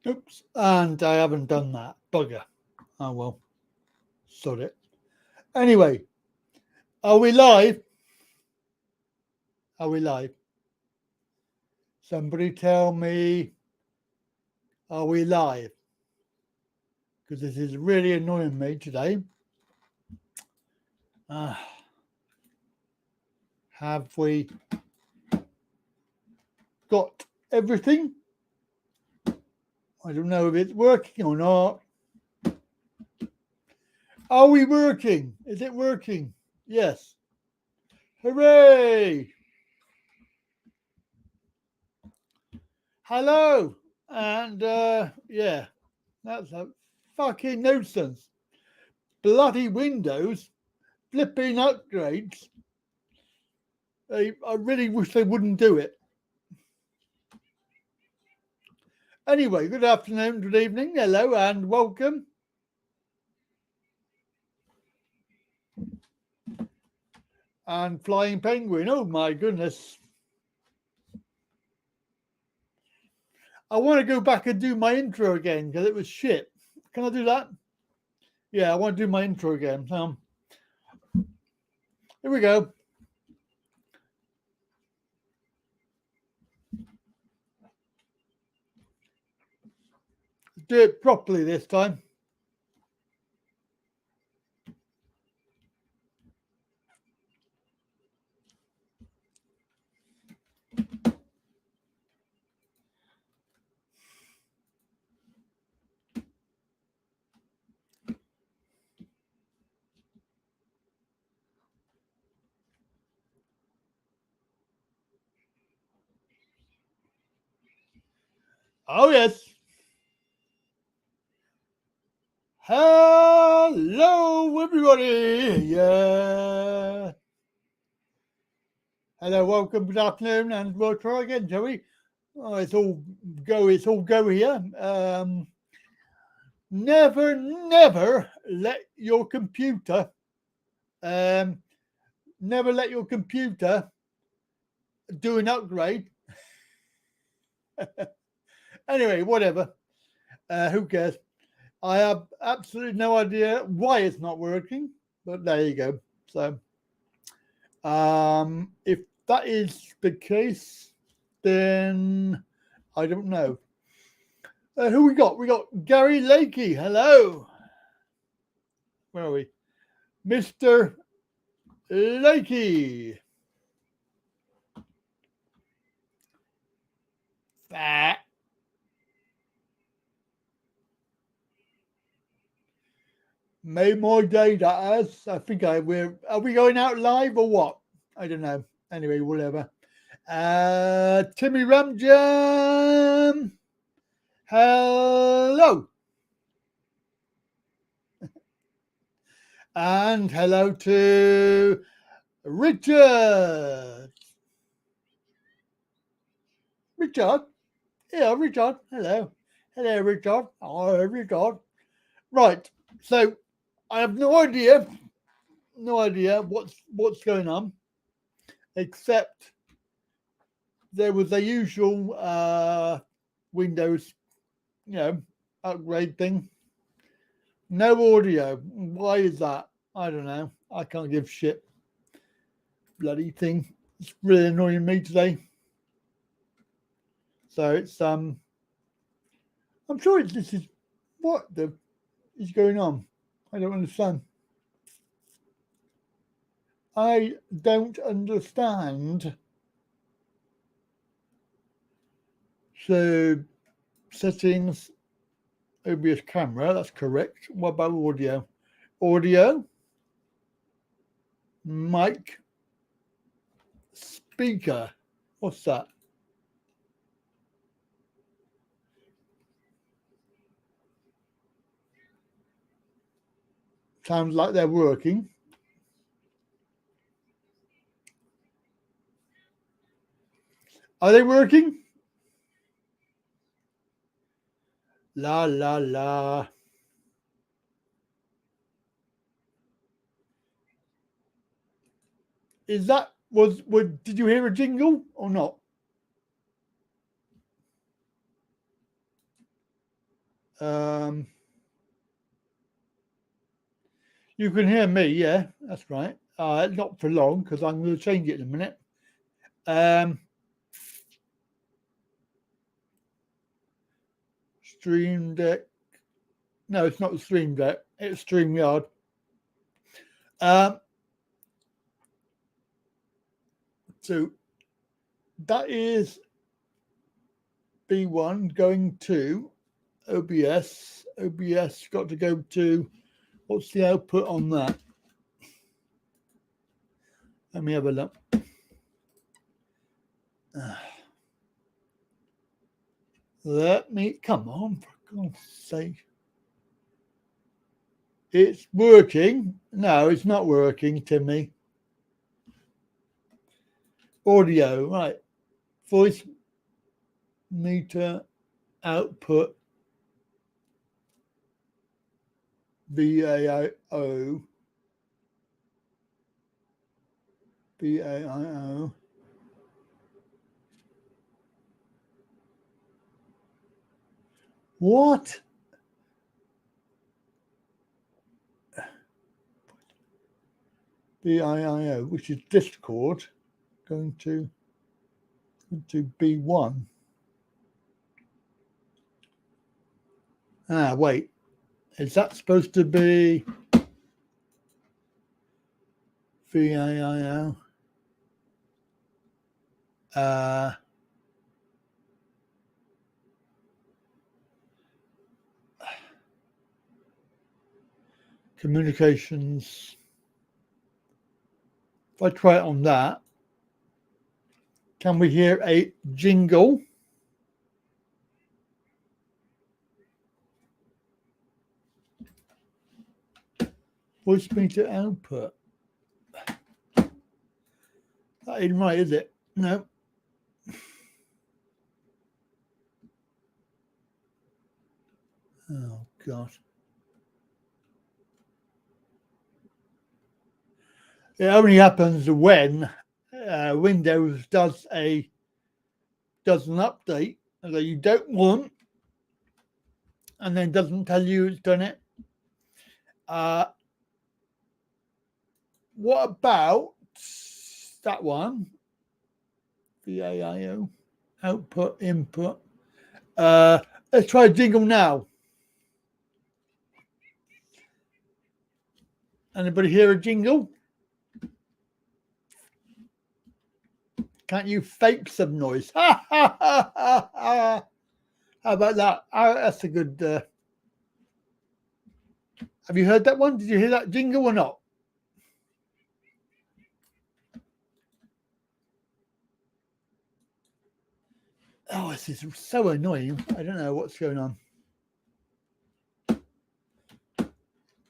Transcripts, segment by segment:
Oops, and I haven't done that. Bugger. Oh well, sod it. Anyway, are we live? Are we live? Somebody tell me, are we live? Because this is really annoying me today. Have we got everything? I don't know if it's working or not. Are we working? Is it working? Yes. Hooray! Hello. And yeah, that's a fucking nuisance. Bloody Windows, flipping upgrades. I really wish they wouldn't do it. Anyway, good afternoon, good evening, hello, and welcome. And Flying Penguin, oh my goodness. I want to go back and do my intro again because it was shit. Can I do that? Yeah, I want to do my intro again. Here we go. Do it properly this time. Oh, yes. Hello, everybody. Yeah. Hello, welcome, good afternoon, and we'll try again, shall we? Oh, it's all go here. Never let your computer do an upgrade. Anyway, whatever. Who cares? I have absolutely no idea why it's not working, but there you go. So, if that is the case, then I don't know. Who we got? We got Gary Lakey. Hello. Where are we? Mr. Lakey. Fat. Made my day, that is. I think are we going out live or what? I don't know. Anyway, whatever. Timmy Ramjam. Hello. And hello to Richard. Richard? Yeah, Richard. Hello. Hello, Richard. Oh, Richard. Right. So I have no idea what's going on, except there was a usual Windows, upgrade thing. No audio. Why is that? I don't know. I can't give shit. Bloody thing. It's really annoying me today. So it's I'm sure this is what the is going on. I don't understand. I don't understand. So settings, OBS camera, that's correct. What about audio? Audio, mic, speaker. What's that? Sounds like they're working. Are they working? La la la. Is that was did you hear a jingle or not? You can hear me, yeah, that's right. Not for long because I'm going to change it in a minute. Stream Deck. No, it's not the Stream Deck. It's Streamyard. So that is B1 going to OBS. OBS got to go to, what's the output on that? Let me have a look. Let me, come on, for God's sake. It's working. No, it's not working, Timmy. Audio, right. Voice meter output BAIO. BAIO. What? BIIO, which is Discord, going to B1. Wait. Is that supposed to be VAIO? Communications. If I try it on that, can we hear a jingle? Voice meter output. That ain't right, is it? No. Oh, God. It only happens when Windows does an update that you don't want and then doesn't tell you it's done it. What about that one? VAIO, output, input. Let's try a jingle now. Anybody hear a jingle? Can't you fake some noise? Ha ha ha ha ha. How about that? That's a good. Have you heard that one? Did you hear that jingle or not? Oh, this is so annoying. I don't know what's going on.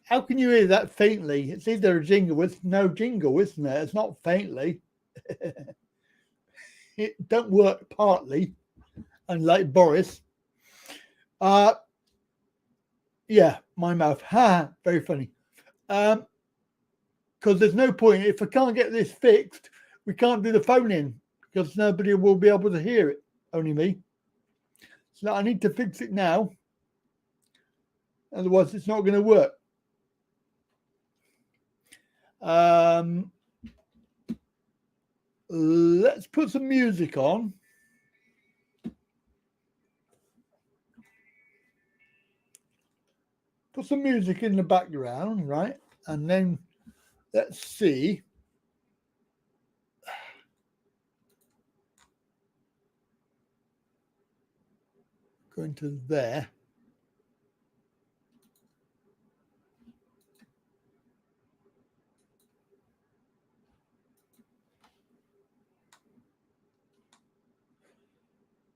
How can you hear that faintly? It's either a jingle with no jingle, isn't it? It's not faintly. It don't work partly, unlike Boris. Yeah, my mouth. Ha, very funny. Because there's no point. If I can't get this fixed, we can't do the phone in because nobody will be able to hear it. Only me. So I need to fix it now. Otherwise, it's not going to work. Let's put some music on. Put some music in the background, right? And then let's see. Going to there.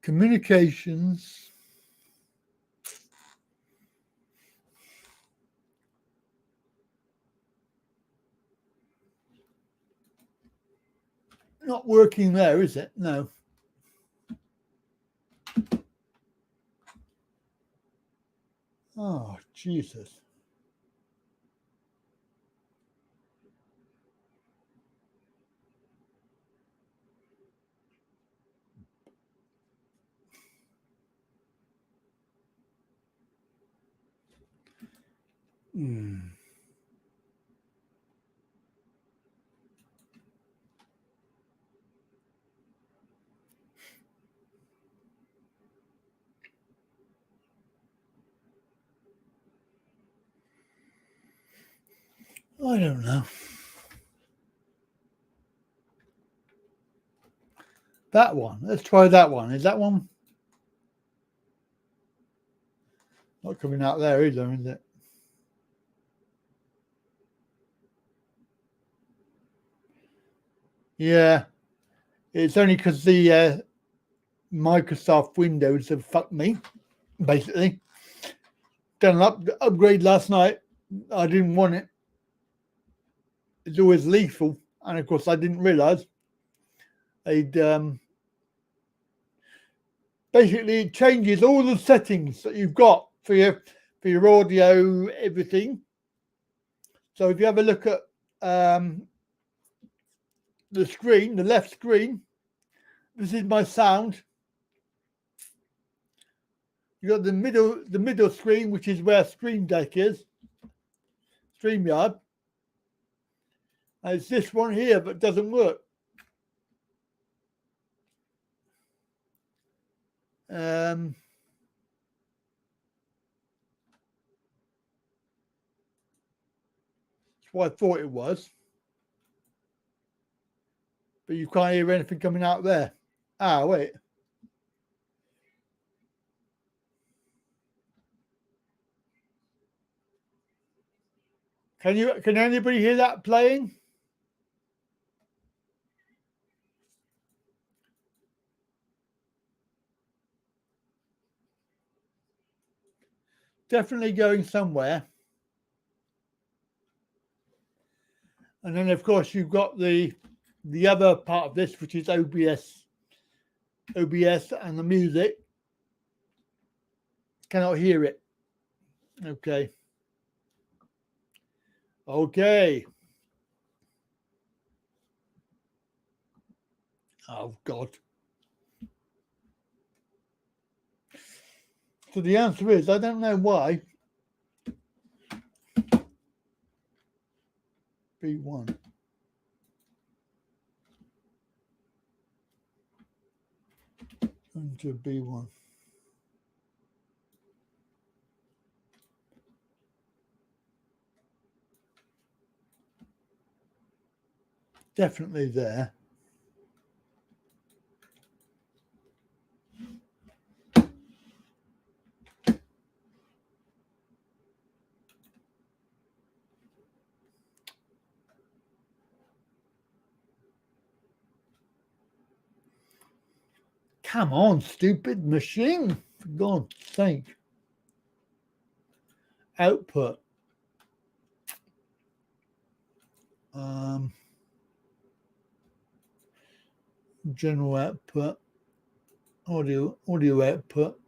Communications. Not working there, is it? No. Oh, Jesus. I don't know. That one. Let's try that one. Is that one? Not coming out there either, is it? Yeah. It's only because the Microsoft Windows have fucked me, basically. Done an upgrade last night. I didn't want it. It's always lethal. And of course, I didn't realize they'd basically it changes all the settings that you've got for your audio, everything. So if you have a look at the screen, the left screen, this is my sound. You got the middle screen, which is where Stream Deck is, Streamyard. And it's this one here that doesn't work. That's what I thought it was. But you can't hear anything coming out there. Ah, wait. Can anybody hear that playing? Definitely going somewhere. And then of course you've got the other part of this, which is OBS and the music. Cannot hear it. Okay. Oh God. So the answer is I don't know why. B1. Into B1. Definitely there. Come on, stupid machine. For God's sake. Output. General output. Audio output.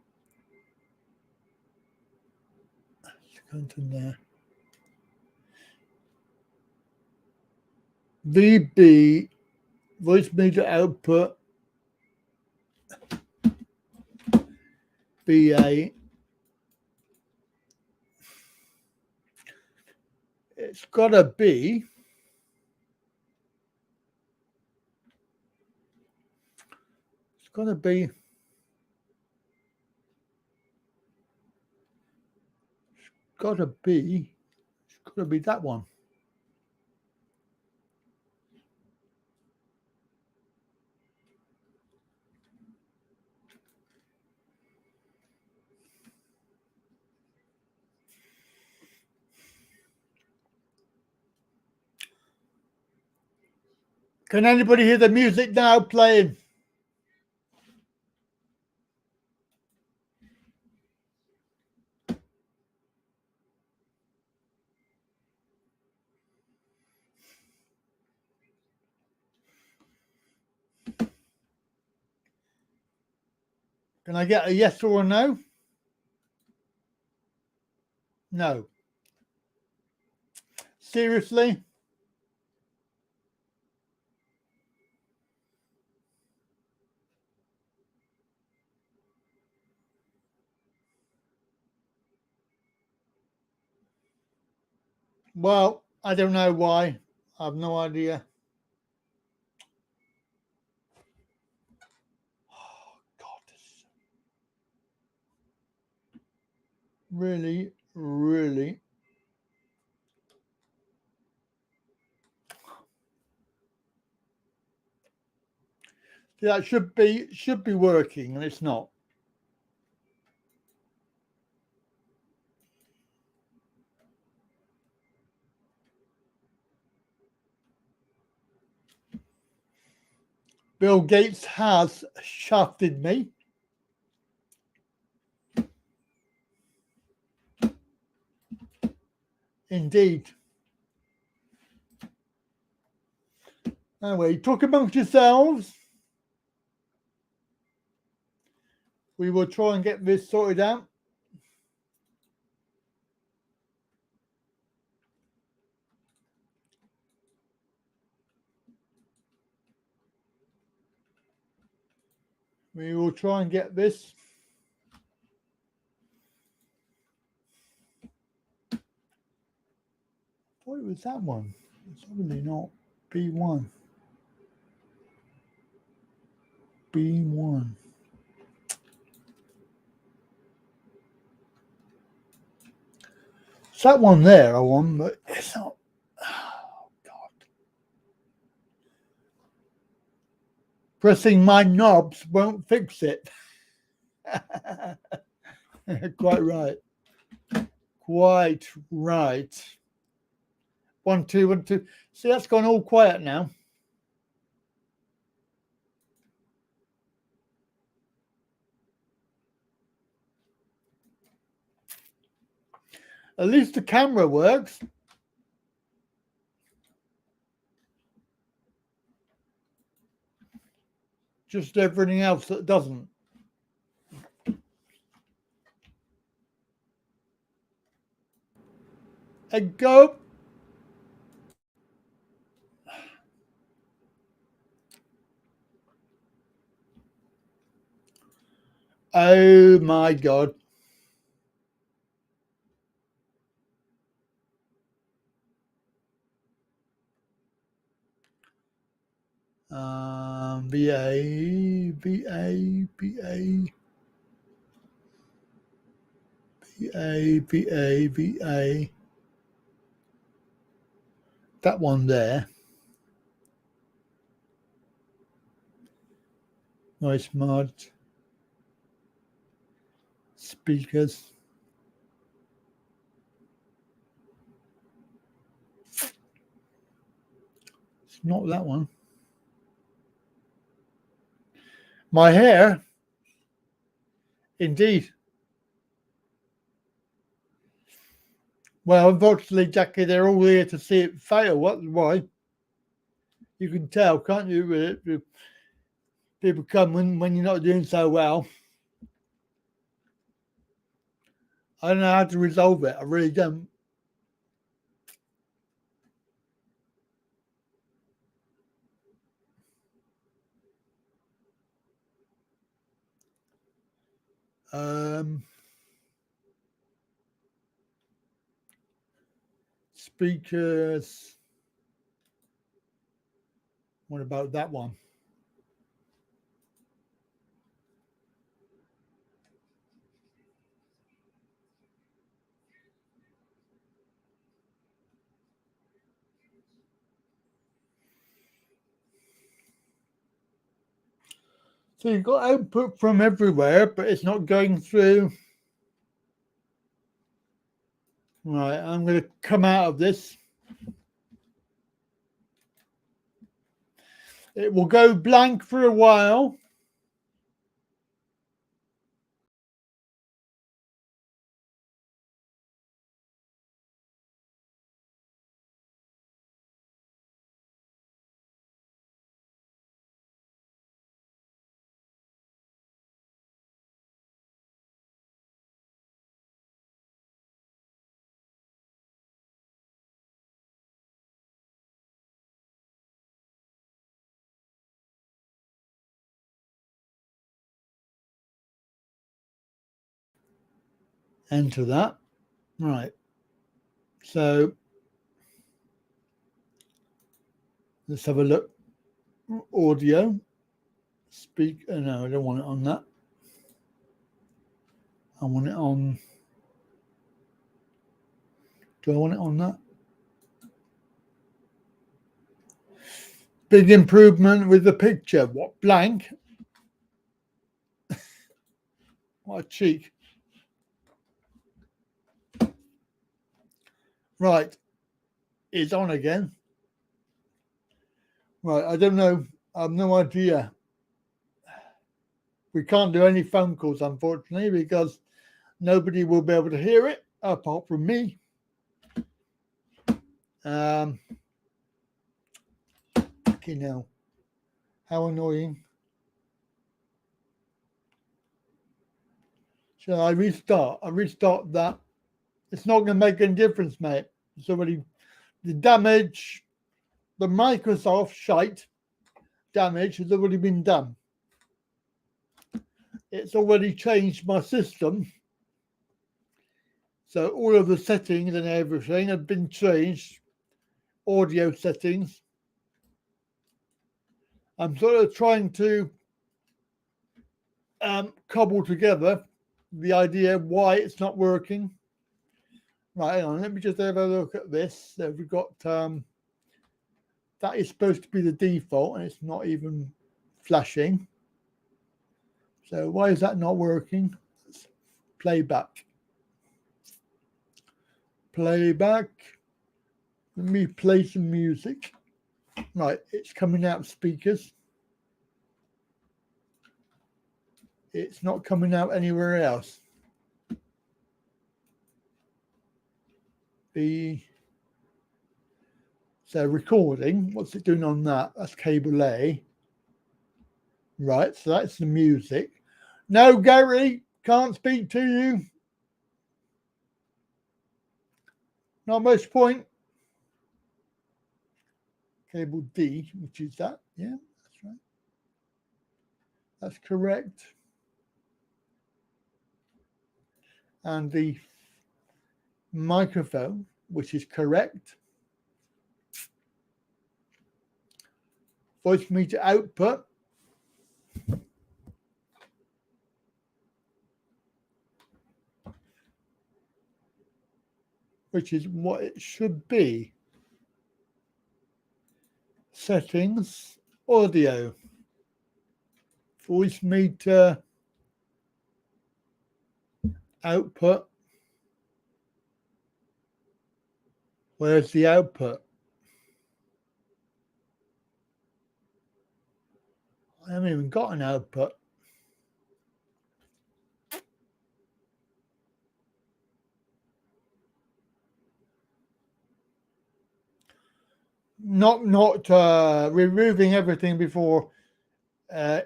Let's go into there. VB, voice meter output. BA. It's got to be. It's got to be. It's got to be that one. Can anybody hear the music now playing? Can I get a yes or a no? No. Seriously? Well, I don't know why. I have no idea. Oh, God. Really, really. Yeah, it should be working, and it's not. Bill Gates has shafted me. Indeed. Anyway, talk amongst yourselves. We will try and get this sorted out. We will try and get this. I thought it was that one. It's obviously not B1. B1. It's that one there I want, but it's not. Oh, God. Pressing my knobs won't fix it. Quite right. Quite right. 1, 2, 1, 2. See, that's gone all quiet now. At least the camera works. Just everything else that doesn't. And go. Oh my God. VA, VA, VA, VA, VA, VA. That one there. Nice mod. Speakers. It's not that one. My hair. Indeed. Well, unfortunately, Jackie, they're all here to see it fail. Why? You can tell, can't you? People come when you're not doing so well. I don't know how to resolve it. I really don't. Speakers. What about that one? So you've got output from everywhere, but it's not going through. Right, I'm going to come out of this. It will go blank for a while. Enter that. Right. So Let's have a look. Audio. Speak. No, I don't want it on that. I want it on. Do I want it on that? Big improvement with the picture. What, blank? What a cheek. Right. It's on again. Right. I don't know. I have no idea. We can't do any phone calls, unfortunately, because nobody will be able to hear it apart from me. Okay, now, how annoying. Shall I restart? I restart that. It's not going to make any difference, mate. It's already the damage, the Microsoft shite damage has already been done. It's already changed my system. So all of the settings and everything have been changed. Audio settings. I'm sort of trying to cobble together the idea why it's not working. Right, hang on, let me just have a look at this. So we've got that is supposed to be the default, and it's not even flashing. So why is that not working? Let's playback. Playback. Let me play some music. Right, it's coming out of speakers. It's not coming out anywhere else. So recording, what's it doing on that? That's cable A. Right, so that's the music. No, Gary, can't speak to you. Not much point. Cable D, which is that. Yeah, that's right. That's correct. And the microphone, which is correct. Voice meter output. Which is what it should be. Settings, audio, voice meter, output. Where's the output? I haven't even got an output. Not removing everything before I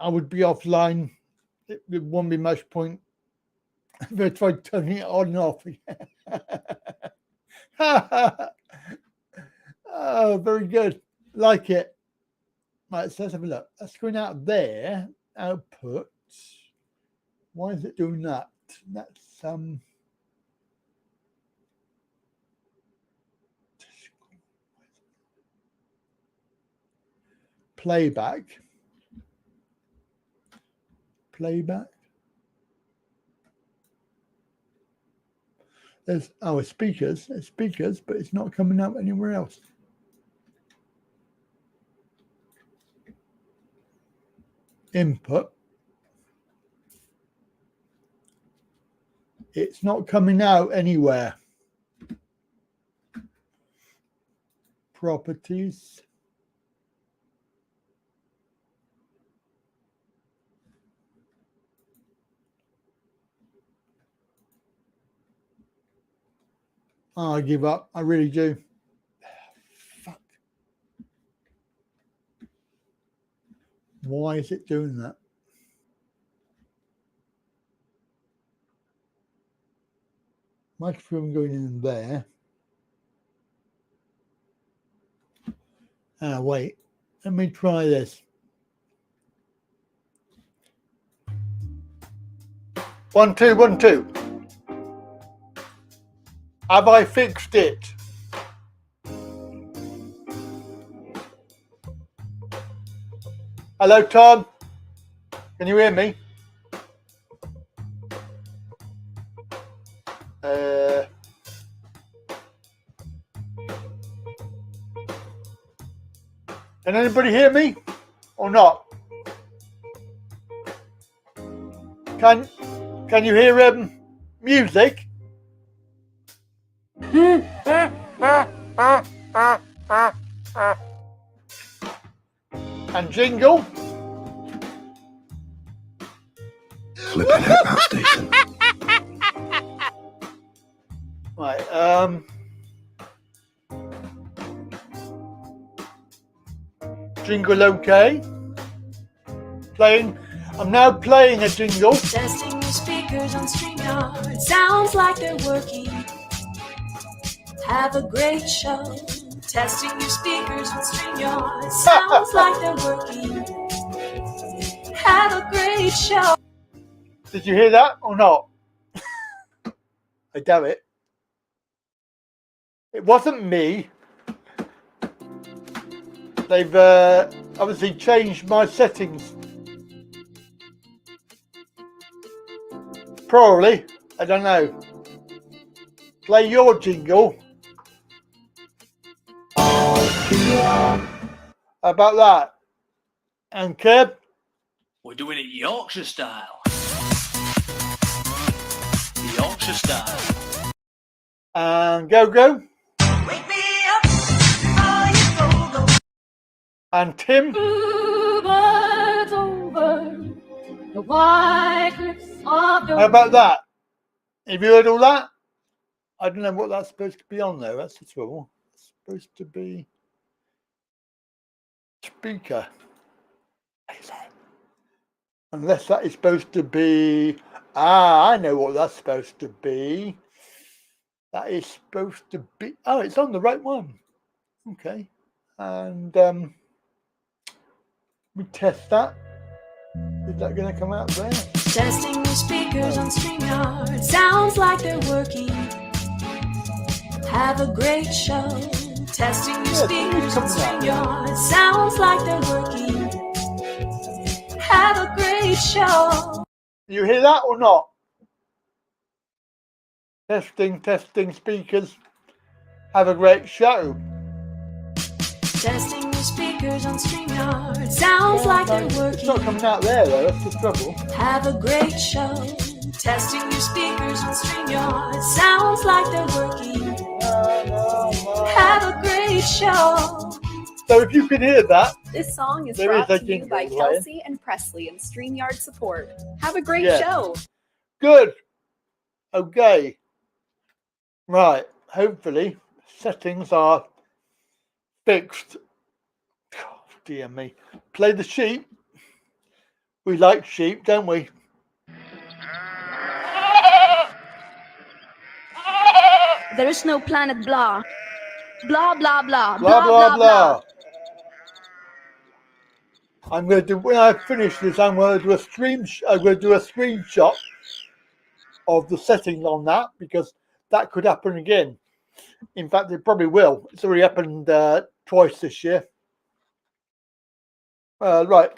would be offline. It won't be much point if I tried turning it on and off. Oh, very good. Like it. Right, so let's have a look. That's going out there. Output. Why is it doing that? That's playback. Playback. There's speakers. There's speakers, but it's not coming out anywhere else. Input. It's not coming out anywhere. Properties. Oh, I give up. I really do. Fuck. Why is it doing that? Microphone going in there. Wait. Let me try this. 1 2 1 2. Have I fixed it? Hello, Tom. Can you hear me? Can anybody hear me or not? Can you hear music? And jingle? Flipping heck mouse station. Right, jingle okay. I'm now playing a jingle. Testing your speakers on Streamyard. Sounds like they're working. Have a great show. Testing your speakers on Streamyard. Sounds like they're working. Have a great show. Did you hear that or not? I doubt it. It wasn't me. They've obviously changed my settings. Probably. I don't know. Play your jingle. How about that? And Keb? We're doing it Yorkshire style. Yorkshire style. And Go. Wake me up before you go. And Tim. Bluebirds over the white cliffs of How about that? Have you heard all that? I don't know what that's supposed to be on there. That's the trouble. It's supposed to be speaker. Unless that is supposed to be... I know what that's supposed to be. That is supposed to be... Oh, it's on the right one. Okay. And we test that. Is that going to come out there? Testing your speakers on Streamyard. Sounds like they're working. Have a great show. Testing your speakers on Streamyard. Sounds like they're working. Have a great show. You hear that or not? Testing speakers. Have a great show. Testing your speakers on Streamyard. Sounds like they're It's working. not coming out there though, that's the trouble. Have a great show. Testing your speakers on Streamyard. Sounds like they're working. Have a great show. So if you can hear that, This song is there brought is a to you jingle, by right? Kelsey and Presley and Streamyard support. Have a great Yeah. show. good. Okay. Right. Hopefully settings are fixed. Oh, dear me. Play the sheep. We like sheep, don't we? There is no planet blah. Blah, blah, blah. Blah blah blah. I'm going to do, when I finish this, I'm going to do a screenshot of the settings on that, because that could happen again. In fact, it probably will. It's already happened twice this year. Right.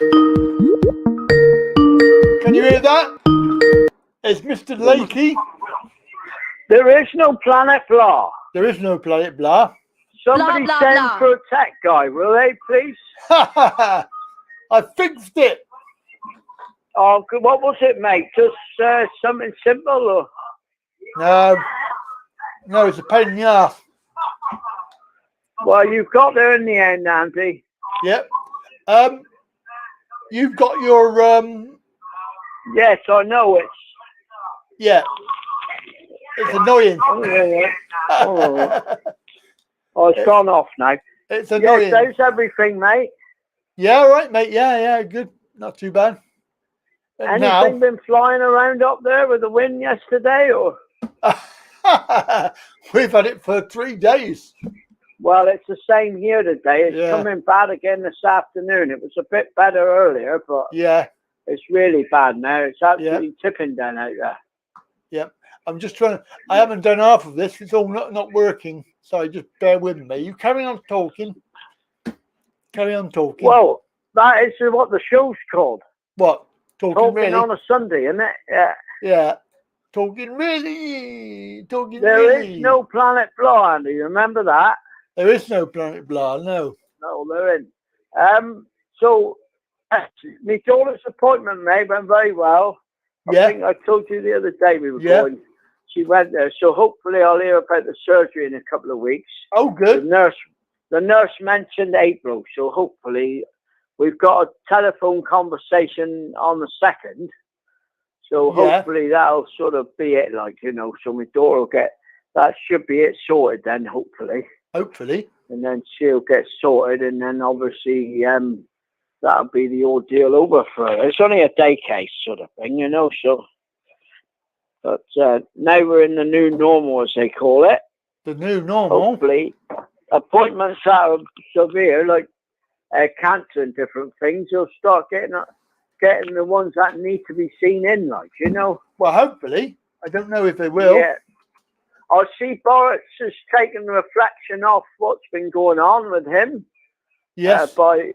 Can you hear that? It's Mr. Lakey. There is no planet blah. There is no planet blah. Somebody Blah, blah, send blah. for a tech guy, will they, please? I fixed it. Oh, what was it, mate? Just something simple, or? No, it's a pain in the ass. Well, you've got there in the end, Andy. Yep. You've got your Yes, I know it's. yeah. It's annoying. Oh, it's gone off now. It's annoying. Yes, there's everything, mate. Yeah, all right, mate. Yeah, good. Not too bad. And Anything been flying around up there with the wind yesterday, or? now we've had it for 3 days. Well, it's the same here today. It's Yeah. coming bad again this afternoon. It was a bit better earlier, but Yeah, it's really bad now. It's absolutely tipping down out there. yep. I'm just trying to. I haven't done half of this. It's all not working. So just bear with me. You carry on talking. Carry on talking. Well, that is what the show's called. What? Talking Talking really? on a Sunday, isn't it? Yeah. Yeah. Talking really. Talking There really. is no Planet Blah, Andy. Remember that? There is no Planet Blah, no. No, there isn't. So, my daughter's appointment, mate, went very well. Yeah. I think I told you the other day we were Yeah. going. She went there, so hopefully I'll hear about the surgery in a couple of weeks. Oh, good. The nurse mentioned April, so hopefully we've got a telephone conversation on the 2nd. So Yeah. hopefully that'll sort of be it, like, you know, so my daughter will that should be it sorted then, hopefully. Hopefully. And then she'll get sorted, and then obviously that'll be the ordeal over for her. It's only a day case sort of thing, you know, so. But now we're in the new normal, as they call it. The new normal. Hopefully, appointments that are severe, like cancer and different things, you'll start getting the ones that need to be seen in, like, you know. Well, hopefully. I don't know if they will. Yeah. I see Boris has taken reflection off what's been going on with him. Yes. By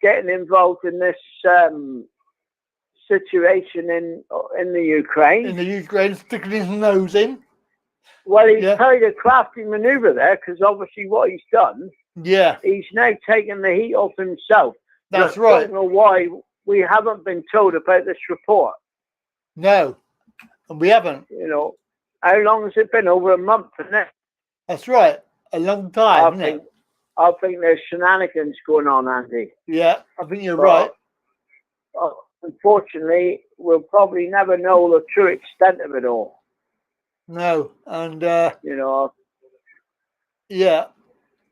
getting involved in this situation in the Ukraine. In the Ukraine, sticking his nose in. Well, he's played a crafty manoeuvre there, because obviously what he's done, Yeah. he's now taken the heat off himself. That's I right. don't know why we haven't been told about this report. No. And we haven't. You know, how long has it been? Over a month, isn't it? That's right. A long time, isn't it? I think there's shenanigans going on, Andy. Yeah, I think you're right. Unfortunately, we'll probably never know the true extent of it all. No. And, you know. Yeah.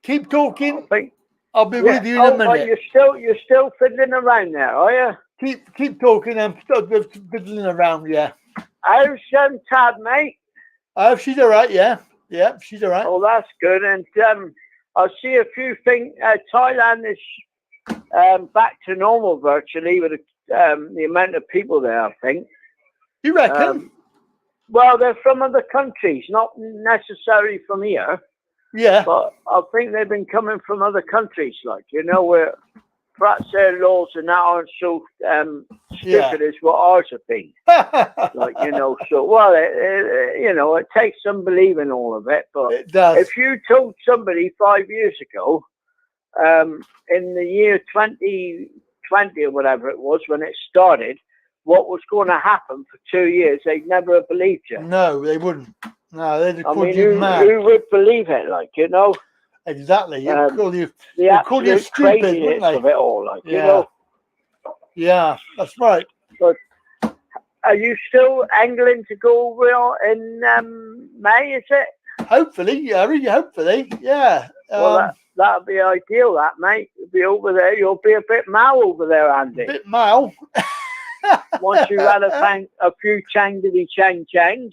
Keep talking. Think, I'll be with you in a minute. You're still fiddling around there, are you? Keep talking. I'm still fiddling around, yeah. How's Tad, mate? Oh, she's all right, yeah. Yeah, she's all right. Oh, that's good. And I see a few things. Thailand is back to normal virtually with the amount of people there, I think. You reckon? Well, they're from other countries, not necessarily from here. Yeah. But I think they've been coming from other countries, like, you know, where perhaps their laws and that aren't so stupid as what ours have been. Like, you know, so, well, you know, it takes some believing all of it. But it does. If you told somebody 5 years ago, in the year 2020 or whatever it was, when it started, what was going to happen for 2 years, they'd never have believed you. No, they wouldn't. No, they'd have called you you mad. Who would believe it, like, you know? Exactly. They'd call you stupid, craziness wouldn't they? of it all, like, you Yeah. know? Yeah, that's right. But are you still angling to go over in May, is it? Hopefully, Harry, hopefully. Yeah. Well, that'd be ideal, that, mate. You'll be over there. You'll be a bit mal over there, Andy. A bit mal. Once you've had a few chang diddly changs,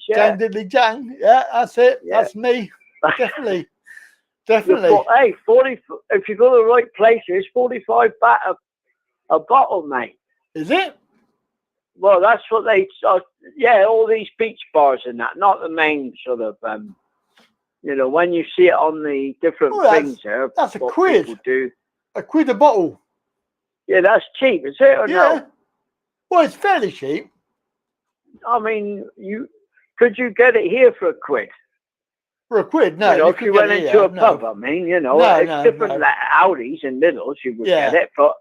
yeah. Chang diddly chang. Yeah, that's it. Yeah. That's me. Definitely. Definitely. Hey, 40. If you go to the right places, 45 baht a bottle, mate. Is it? Well, that's what they. Yeah, all these beach bars and that, not the main sort of. You know, when you see it on the different things there, that's a quid. People do. A quid a bottle. Yeah, that's cheap, is it or no? Well, it's fairly cheap. I mean, could you get it here for a quid? For a quid, no. You know, if you went into a pub, I mean, you know, it's different like Audis and Lidls, you would get it. But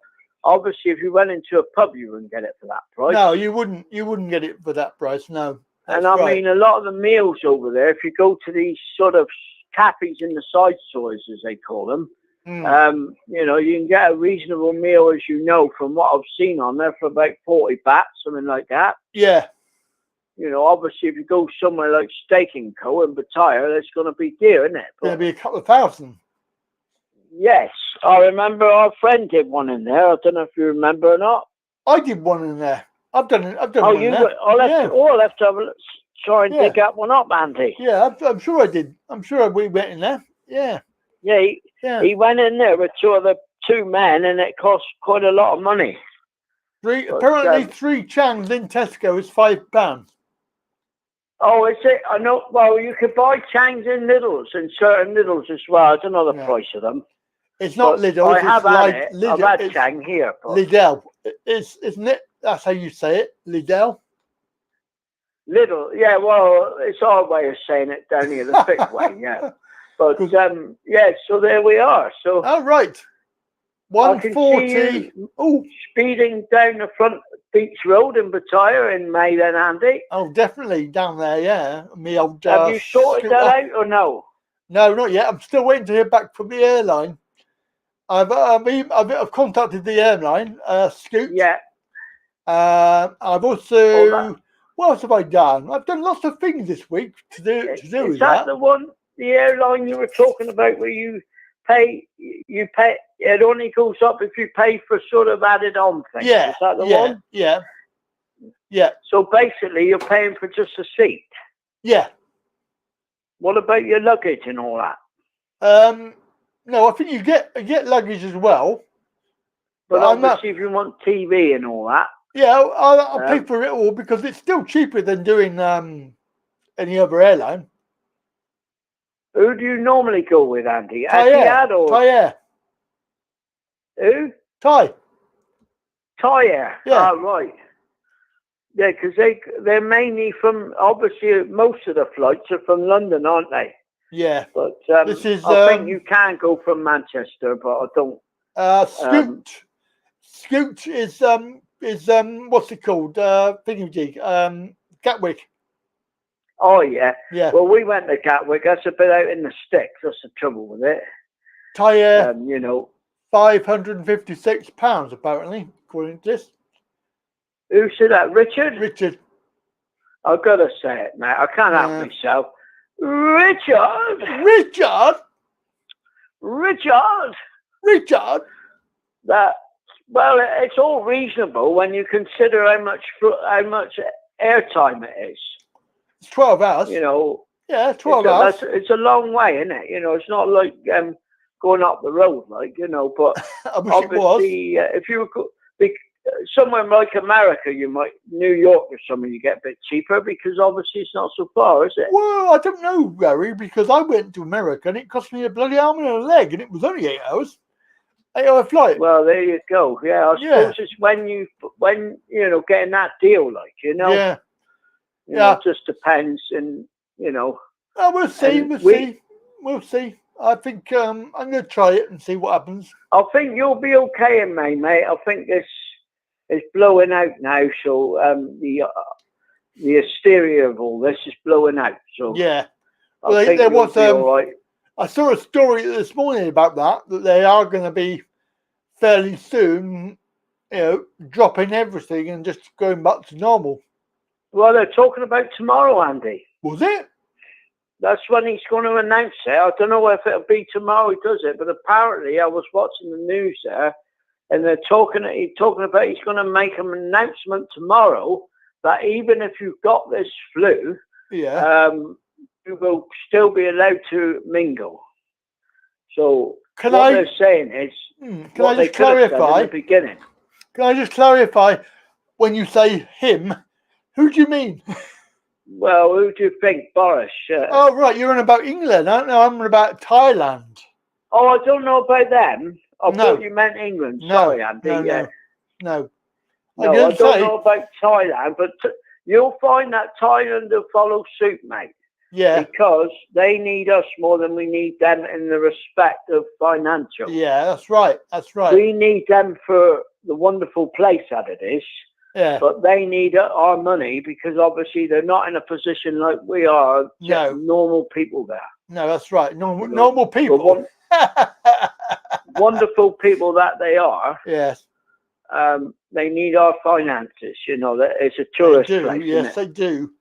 obviously, if you went into a pub, you wouldn't get it for that price. No, you wouldn't. You wouldn't get it for that price. No. And I mean, a lot of the meals over there, if you go to these sort of cafes in the side stores, as they call them, you know, you can get a reasonable meal, as you know, from what I've seen on there for about 40 baht, something like that. Yeah. You know, obviously, if you go somewhere like Steak & Co. in Pattaya, it's going to be dear, isn't it? It's going to be a couple of thousand. Yes. I remember our friend did one in there. I don't know if you remember or not. I did one in there. I've done one in there. I'll have to have a look, try and dig that one up, Andy. Yeah, I'm sure I did. I'm sure we went in there. Yeah. Yeah, he went in there with two men, and it cost quite a lot of money. Apparently, 3 changs in Tesco is £5. Oh, is it? I know. Well, you could buy changs in Lidls and certain Lidls as well. I don't know the price of them. It's not But Lidl. I have had it. Lidl. I've had It's Chang here. But Lidl. Isn't it? That's how you say it, Lidl. Lidl, yeah, well, it's our way of saying it down here, the thick way, yeah. But, yeah, so there we are. So, oh, right. I can see 140. you Oh, speeding down the front Beach Road in Bataya in May then, Andy. oh, definitely down there, yeah. Me old. Have you sorted scooter. that out or no? No, not yet. I'm still waiting to hear back from the airline. I've contacted the airline, Scoot. Yeah. I've also. What else have I done? I've done lots of things this week to do Is with that the one, the airline you were talking about where you pay, it only goes up if you pay for sort of added on things? Yeah. Is that the yeah, one? Yeah. Yeah. So basically you're paying for just a seat. Yeah. What about your luggage and all that? No, I think you get luggage as well. But obviously if you want TV and all that. Yeah, I'll pay for it all because it's still cheaper than doing any other airline. Who do you normally go with, Andy? Thai or Air. who? Thai. Thai Air. Yeah. Oh, right. Yeah, because they're mainly from, obviously most of the flights are from London, aren't they? Yeah. But this is, I think you can go from Manchester, but I don't. Scoot is what's it called? Thingamajig. Gatwick. Oh yeah. Yeah. Well, we went to Gatwick. That's a bit out in the sticks. That's the trouble with it. Thai Air. You know. £556 apparently, according to this. Who said that? Richard? Richard. I've got to say it, mate. I can't help myself. Richard. That. Well, it's all reasonable when you consider how much airtime it is. It's 12 hours. You know. Yeah, 12 hours. It's a long way, isn't it? You know, it's not like going up the road, like, you know. But I wish obviously, it was. if you were somewhere like America, New York or somewhere, you get a bit cheaper because obviously it's not so far, is it? Well, I don't know, Gary, because I went to America and it cost me a bloody arm and a leg, and it was only 8 hours. 8-hour flight. Well, there you go. Yeah, I suppose it's when you know, getting that deal, like, you know. Yeah. You know, it just depends, and you know. Oh, we'll see. We'll see. I think I'm going to try it and see what happens. I think you'll be okay in May, mate. I think it's blowing out now, so the hysteria of all this is blowing out. So yeah. Well, I think there was all right. I saw a story this morning about that they are going to be fairly soon, you know, dropping everything and just going back to normal. Well, they're talking about tomorrow, Andy. Was it? That's when he's going to announce it. I don't know if it'll be tomorrow he does it, but apparently I was watching the news there, and he's talking about he's going to make an announcement tomorrow that even if you've got this flu, you will still be allowed to mingle. So they're saying is, can I just clarify? In the beginning. Can I just clarify? When you say him, who do you mean? Well, who do you think, Boris? Oh, right, you're on about England. I don't know. I'm on about Thailand. Oh, I don't know about them. I thought you meant England. Sorry, Andy. No. I don't know about Thailand, but you'll find that Thailand will follow suit, mate. Yeah. Because they need us more than we need them in the respect of financial. Yeah, that's right. That's right. We need them for the wonderful place that it is. Yeah. But they need our money because obviously they're not in a position like we are. Just normal people there. No, that's right. Normal people. Wonderful people that they are. Yes. They need our finances. You know, that it's a tourist place. Yes, they do.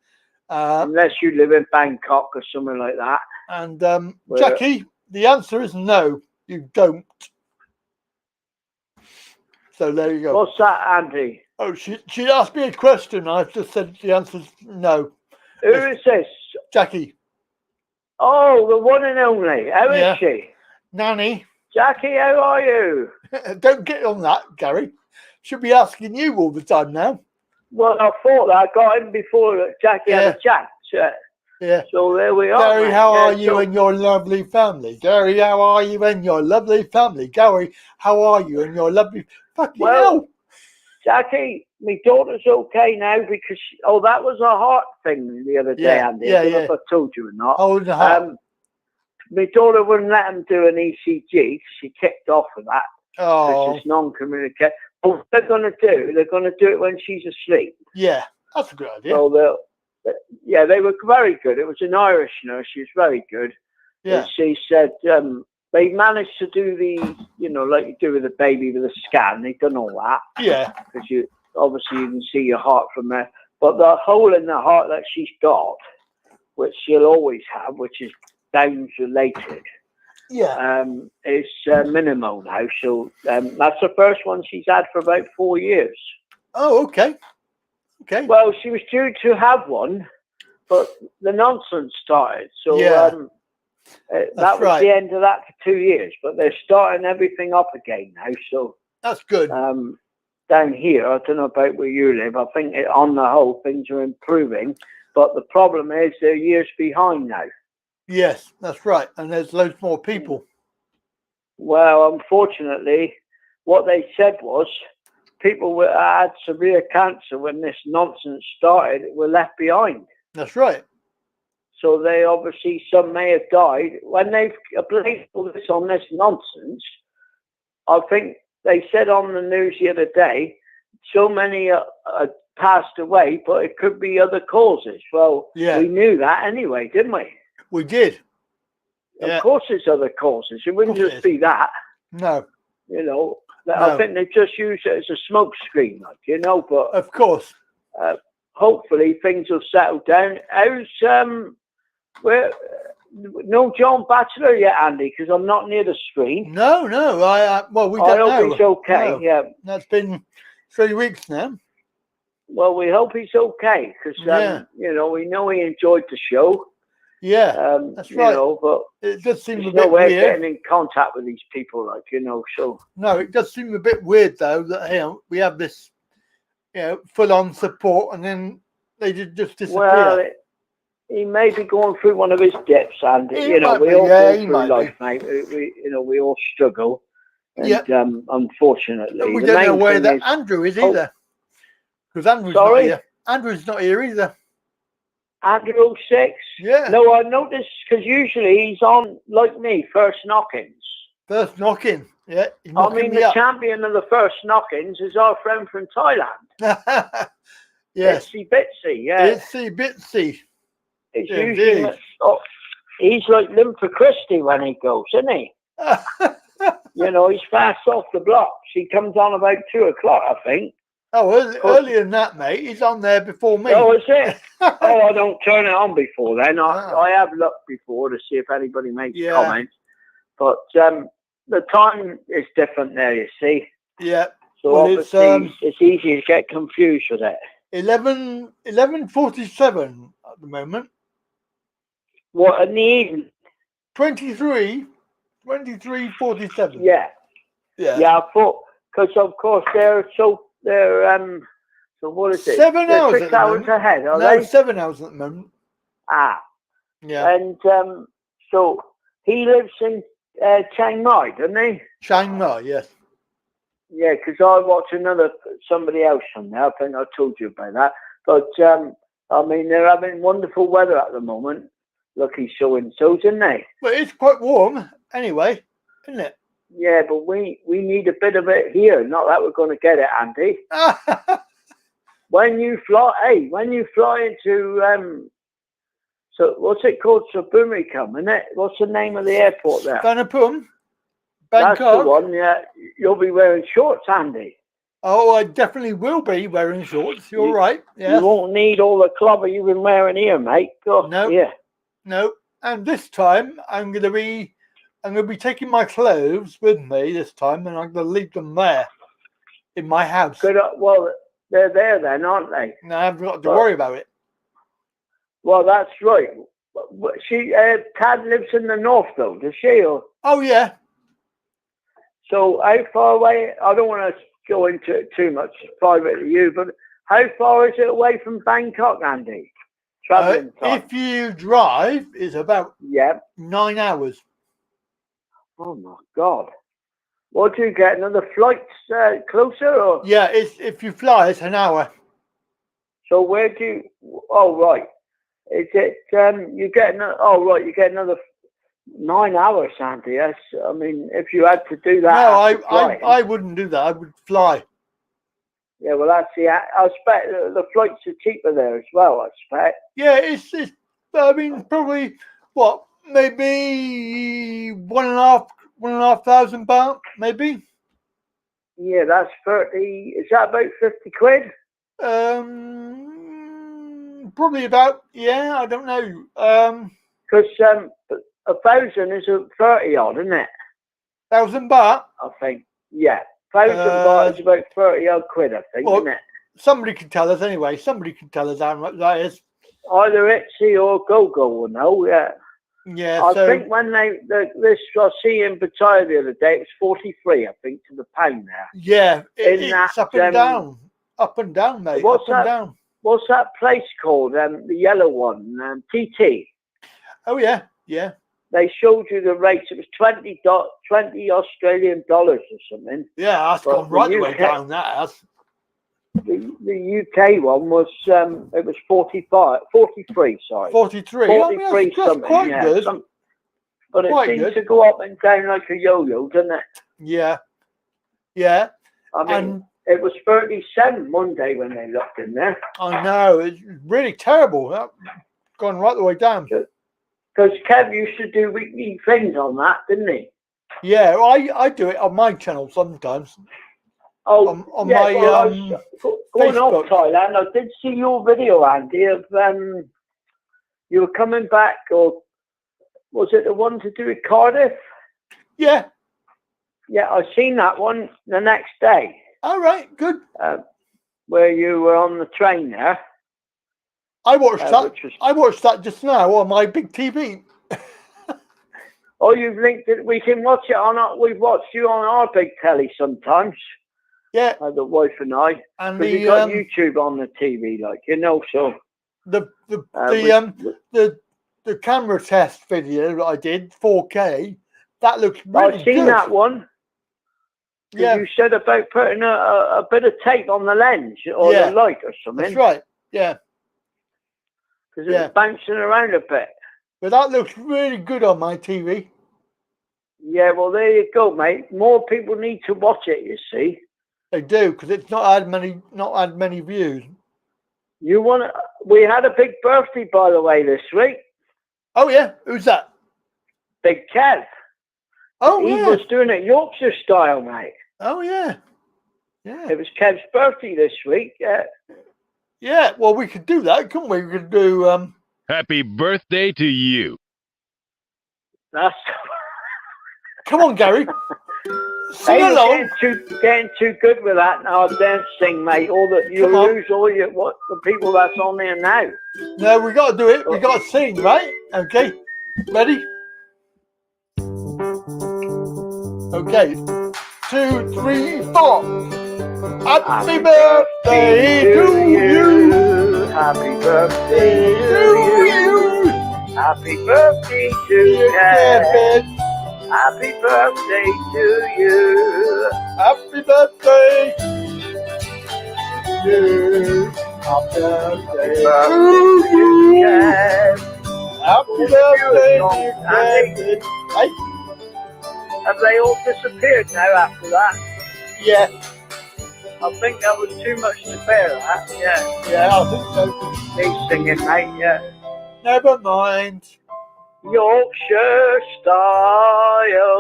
Unless you live in Bangkok or somewhere like that. And Jackie, the answer is no, you don't. So there you go. What's that, Andy? Oh, she asked me a question. I've just said the answer's no. Who is this? Jackie. Oh, the one and only. How is she? Nanny. Jackie, how are you? Don't get on that, Gary. Should be asking you all the time now. Well, I thought that I got him before Jackie had a chance. Yeah. So there we are. Gary, mate. how Yeah, are you so- and your lovely family? Gary, how are you and your lovely family? Gary, how are you and your lovely fucking Well, hell? Jackie, my daughter's okay now because that was a heart thing the other day, Yeah, Andy. yeah, I don't know yeah. if I told you or not. Holding the heart. My daughter wouldn't let him do an ECG. She kicked off of that because Oh, it's non-communicable. But what they're going to do it when she's asleep. yeah. That's a good idea. So they were very good. It was an Irish nurse. She was very good. Yeah. And she said they managed to do the, like you do with a baby with a scan. They've done all that. Yeah. Because you can see your heart from there. But the hole in the heart that she's got, which she'll always have, which is Downs related, Yeah. is minimal now. So that's the first one she's had for about 4 years. Oh, okay. Okay. Well, she was due to have one, but the nonsense started. So Yeah. that was right. the end of that for 2 years. But they're starting everything up again now. So That's good. down here, I don't know about where you live. I think on the whole, things are improving. But the problem is they're years behind now. Yes, that's right. And there's loads more people. Well, unfortunately, what they said was people who had severe cancer when this nonsense started were left behind. That's right. So they obviously, some may have died. When they've blamed all this on this nonsense, I think they said on the news the other day, so many passed away, but it could be other causes. Well, Yeah. we knew that anyway, didn't we? We did. Yeah. Of course there's other causes. It wouldn't Of course just it be that. No. No. No. I think they just use it as a smoke screen, but Of course. hopefully things will settle down. How's no John Batchelor yet, Andy, because I'm not near the screen. No. Well, we I don't hope know. he's okay. No. Yeah. That's been 3 weeks now. Well, we hope he's okay because Yeah. we know he enjoyed the show. Yeah. That's right. But It does seem a there's bit no way of weird. getting in contact with these people, so. No, it does seem a bit weird though that we have this, full-on support, and then they just disappear. Well, he may be going through one of his dips, and He might we be, all yeah, go he through might life, mate. We all struggle, and Yep. unfortunately, And we the don't know main where thing that is, Andrew is either, because Andrew's Sorry? not here. Andrew's not here either. Andrew 06. Yeah. No, I noticed because usually he's on like me, first knockings. First knocking. Yeah. He's I knocking mean, me the up. champion of the first knockings is our friend from Thailand. Yes. Bitsy Bitsy, yeah. Itsy bitsy. It's Indeed. usually he's like Limper Christie when he goes, isn't he? He's fast off the blocks. He comes on about 2 o'clock, I think. Oh, earlier than that, mate. He's on there before me. Oh, is it? I don't turn it on before then. Ah. I have looked before to see if anybody makes Yeah. comments. But the time is different there, you see. Yeah. So Well, obviously it's easy to get confused with it. 11:47 at the moment. What, in the evening? 23:47. Yeah. Yeah. Yeah, I thought, because of course they're so what is it? 7 They're hours 6 at the hours moment. ahead, are No, they? 7 hours at the moment. Ah. Yeah. And so he lives in Chiang Mai, doesn't he? Chiang Mai, yes. Yeah, because I watch somebody else from there. I think I told you about that. But I mean, they're having wonderful weather at the moment. Lucky so and so's, isn't they? But it's quite warm anyway, isn't it? Yeah, but we need a bit of it here. Not that we're going to get it, Andy. When you fly into so what's it called? Sabumirkam, isn't it? What's the name of the airport there? Vanapum, That's the Bangkok. one. Yeah, you'll be wearing shorts, Andy. Oh, I definitely will be wearing shorts. You're right. Yeah. You won't need all the clobber you've been wearing here, mate. God, No. Yeah. No. And this time I'm gonna be taking my clothes with me this time, and I'm gonna leave them there in my house. Good. Well, they're there then, aren't they? No, I haven't got to worry about it. Well, that's right. She, Tad lives in the north, though, does she? Or, Oh yeah. so how far away? I don't want to go into it too much private to you, but how far is it away from Bangkok, Andy? traveling time? If you drive, it's about Yeah. 9 hours. Oh my God. What do you get? Another flight closer, or? Yeah, it's if you fly, it's an hour. So where do you? Oh right. Is it? You get another. Oh right. You get another 9 hours, Sandy. Yes. I mean, if you had to do that. No, after flying, I wouldn't do that. I would fly. Yeah. Well, that's the. I expect the flights are cheaper there as well. I expect. Yeah, it's. I mean, probably what? Maybe £1,500, maybe. Yeah, that's 30. Is that about 50 quid? Probably about. Yeah, I don't know. Because 1,000 is a 30 odd, isn't it? £1,000. I think. Yeah. 1,000 baht is about 30 odd quid, I think, Well, isn't it? somebody can tell us anyway. Somebody can tell us how much that is. Either Etsy or GoGo will know, yeah. Yeah, I so think when I see in Pattaya the other day, it was 43, I think, to the pound there. yeah, In it's that, up and down, mate. what's Up and down. What's that place called? The yellow one, TT. Oh yeah, yeah. They showed you the rates. It was 20 Australian dollars or something. Yeah, that's But gone right the the way UK down. That has. The UK one was it was 43, sorry. 43. 43 that's something, quite yeah. good. But it Quite seems good. to go up and down like a yo-yo, doesn't it? Yeah, yeah. I mean, And it was 37 Monday when they looked in there. I know it's really terrible. That's gone right the way down. Because Kev used to do weekly things on that, didn't he? Yeah, I do it on my channel sometimes. Oh, On yeah, my going off Facebook. Thailand, I did see your video, Andy, of you were coming back, or was it the one to do with Cardiff? Yeah. Yeah, I seen that one the next day. All right. Good. Where you were on the train there. I watched that. Which was, I watched that just now on my big TV. oh, you've linked it. We can watch it on our. We've watched you on our big telly sometimes. Yeah. The wife and I. And Because you got YouTube on the TV, like, you know. So the camera test video that I did 4K. That looks really I've seen good. that one. Yeah. You said about putting a bit of tape on the lens or Yeah. the light or something. That's right. Yeah. Because it was bouncing around a bit. But that looks really good on my TV. Yeah, well, there you go, mate. More people need to watch it, you see. They do, because it's not had many views. You want to? We had a big birthday, by the way, this week. Oh yeah, who's that? Big Kev. Oh He yeah. was doing it Yorkshire style, mate. Oh yeah. Yeah. It was Kev's birthday this week. Yeah. Yeah. Well, we could do that, couldn't we? We could do. Happy birthday to you. That's. Come on, Gary. Sing Hey, along. getting too good with that now. I don't sing, mate. All that you Come on. lose all your the people that's on there now. No, we got to do it. We got to sing, right? Okay. Ready? Okay. 2, 3, 4. Happy birthday to you. Happy birthday to you. Happy birthday to you. Kevin. Happy birthday to you. Happy birthday to you. Happy birthday to you. Happy birthday to Kevin. Hey? Have they all disappeared now after that? Yeah. I think that was too much to bear, that. Yeah. Yeah, I think so. He's singing, mate, yeah. Never mind. Yorkshire style.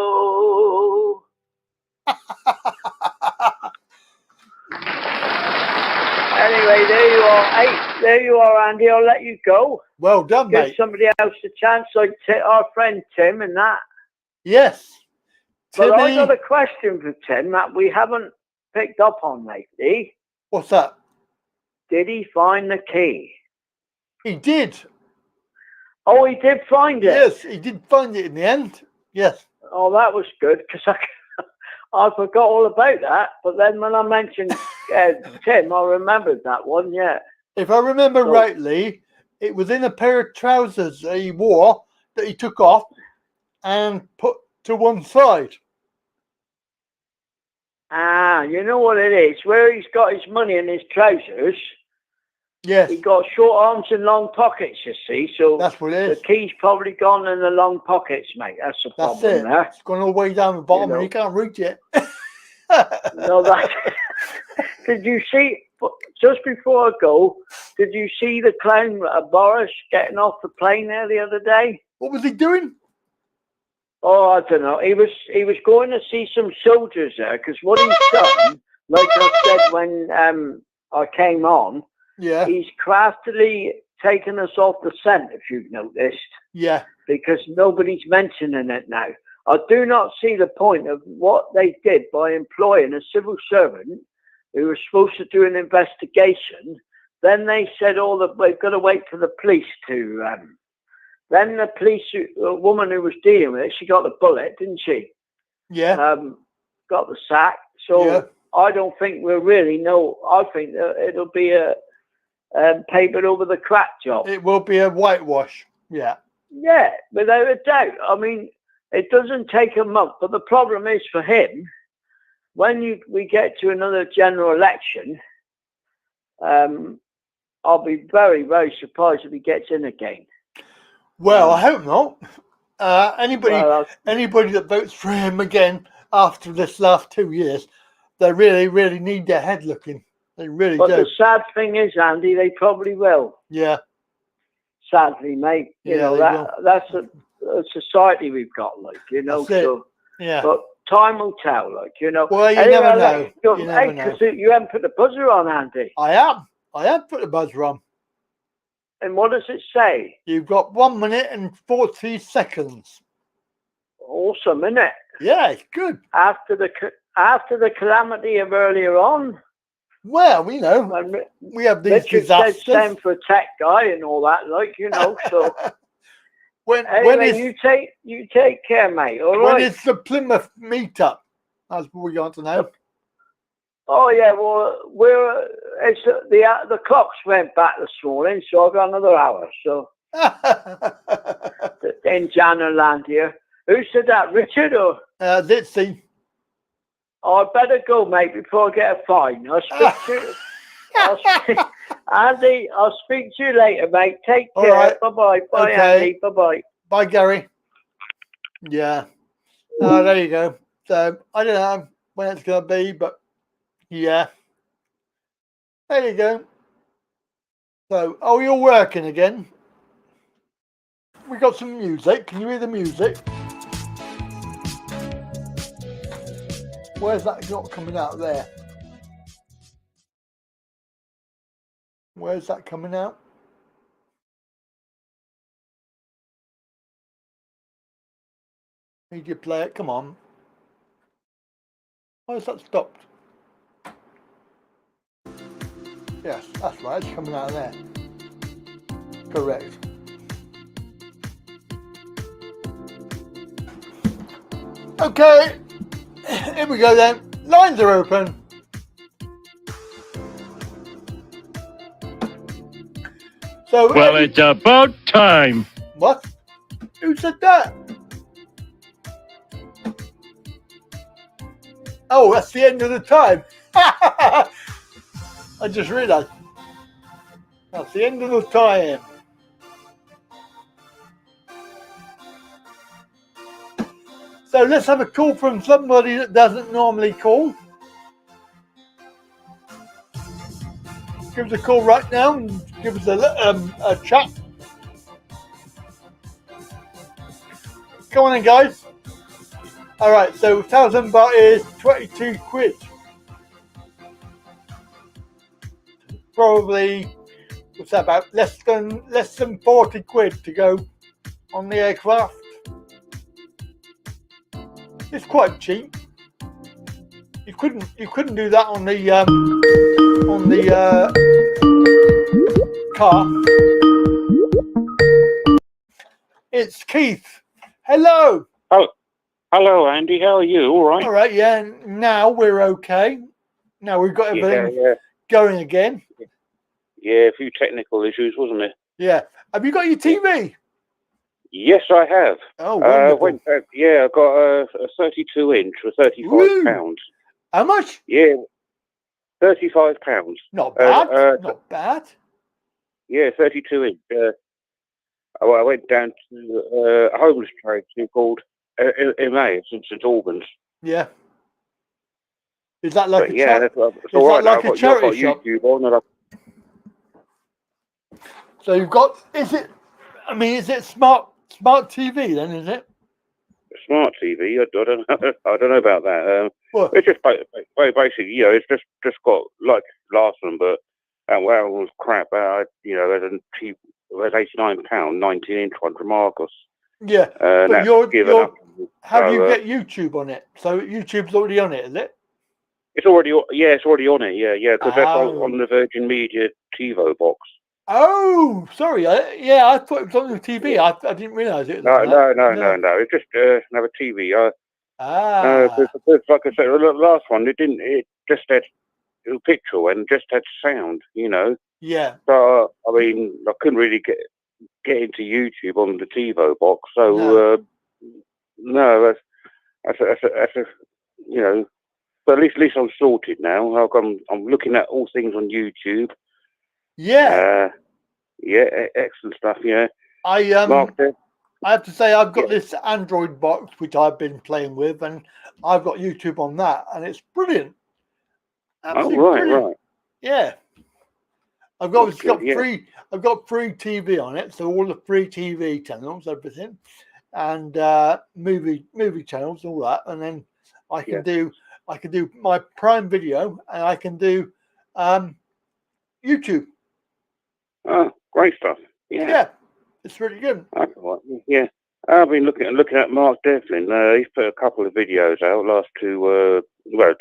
Anyway, there you are. Hey, there you are, Andy. I'll let you go. Well done, Give mate. somebody else a chance, like our friend Tim and that. Yes. But I Timmy. got a question for Tim that we haven't picked up on lately. What's that? Did he find the key? He did. Oh, he did find it. Yes, he did find it in the end. Yes. Oh, that was good, because I forgot all about that. But then when I mentioned Tim, I remembered that one, yeah. If I remember So- rightly, It was in a pair of trousers that he wore that he took off and put to one side. Ah, you know what it is? Where he's got his money in his trousers, Yes, he got short arms and long pockets, you see. So that's what it the is. key's probably gone in the long pockets, mate. That's the That's problem it. there. It's gone all the way down the bottom know. and he can't reach it. No, that. Did you see, just before I go, did you see the clown Boris getting off the plane there the other day? What was he doing? Oh, I don't know. He was going to see some soldiers there because what he's done, like I said when I came on, Yeah, he's craftily taken us off the scent, if you've noticed, yeah. because nobody's mentioning it now. I do not see the point of what they did by employing a civil servant who was supposed to do an investigation. Then they said, we've got to wait for the police to... then the police, a woman who was dealing with it, she got the bullet, didn't she? Yeah. Got the sack. So Yeah. I don't think we'll really know. I think that it'll be a papered over the crack job. It will be a whitewash. Yeah. Yeah, without a doubt. I mean, it doesn't take a month, but the problem is for him, when we get to another general election, I'll be very, very surprised if he gets in again. Well, I hope not. Anybody that votes for him again after this last 2 years, they really, really need their head looking. They really But do. the sad thing is, Andy, they probably will. Yeah. Sadly, mate. You know, that's a society we've got, like, you know. That's it. So, Yeah. but time will tell, like, you know. Well, you Anyway, never know. You never know. Because you haven't put the buzzer on, Andy. I have put the buzzer on. And what does it say? You've got 1 minute and 40 seconds. Awesome, isn't it? Yeah, it's good. After the calamity of earlier on, Well, you know, when we have these Richard said disasters. send for a tech guy and all that, like, you know. So when anyway, is you take care, mate. All when right. is the Plymouth meetup? That's what we want to know. Oh yeah, well, it's the clocks went back this morning, so I've got another hour. So in Janaland here. Who said that, Richard or? Ditzy. Oh, I better go, mate, before I get a fine. Andy, I'll speak to you later, mate. Take care. Right. Bye-bye. Bye, Okay. Andy. Bye-bye. Bye, Gary. Yeah. There you go. So I don't know when it's going to be, but yeah. There you go. So, you're working again. We got some music. Can you hear the music? Where's that not coming out there? Where's that coming out? Media player, come on. Why has that stopped? Yes, that's right, it's coming out of there. Correct. Okay, here we go then. Lines are open. So, Well, it's about time. what? Who said that? Oh, that's the end of the time. I just realised. That's the end of the time. So let's have a call from somebody that doesn't normally call. Give us a call right now and give us a chat. Come on in, guys. All right, so 1,000 baht is 22 quid. Probably, what's that about? Less than 40 quid to go on the aircraft. It's quite cheap. You couldn't do that on the car. It's Keith. Hello. Oh, hello, Andy. How are you? All right. All right. Yeah. Now we're okay. Now we've got everything Yeah. going again. Yeah, a few technical issues, wasn't it? Yeah. Have you got your TV? Yes, I have. Oh, wonderful. I got a 32-inch for £35. How much? Yeah, £35. Not bad. Not bad. Yeah, 32-inch. I went down to a homeless charity called Emmaus in St Albans. Yeah. Is that like But yeah, that's is all that right. like I've a charity got shop? YouTube on, and So you've got, is it smart TV then, is it? smart TV. I don't know. I don't know about that. Well, It's just basically, it's just got like last one, but well, it was crap. There's a cheap. It was £89, 19-inch one from Argos. yeah. But That's given up. how do you get YouTube on it? So YouTube's already on it, is it? It's already on it. Yeah, because that's on the Virgin Media TiVo box. Oh, sorry. I thought it was on the TV. I didn't realise it was on that. No. It's just another TV. Because like I said, the last one, it just had a picture and just had sound, Yeah. So, I mean, I couldn't really get into YouTube on the TiVo box. So, no, that's but at least I'm sorted now. I'm looking at all things on YouTube. Yeah. Excellent stuff. Yeah. I have to say I've got this Android box which I've been playing with, and I've got YouTube on that, and it's brilliant. Absolutely brilliant. Right. Yeah. I've got free TV on it, so all the free TV channels, everything, and movie channels, all that, and then I can do my Prime Video, and I can do YouTube. Oh, great stuff. Yeah, it's really good. Yeah, I've been looking at Mark Devlin. He's put a couple of videos out, last two,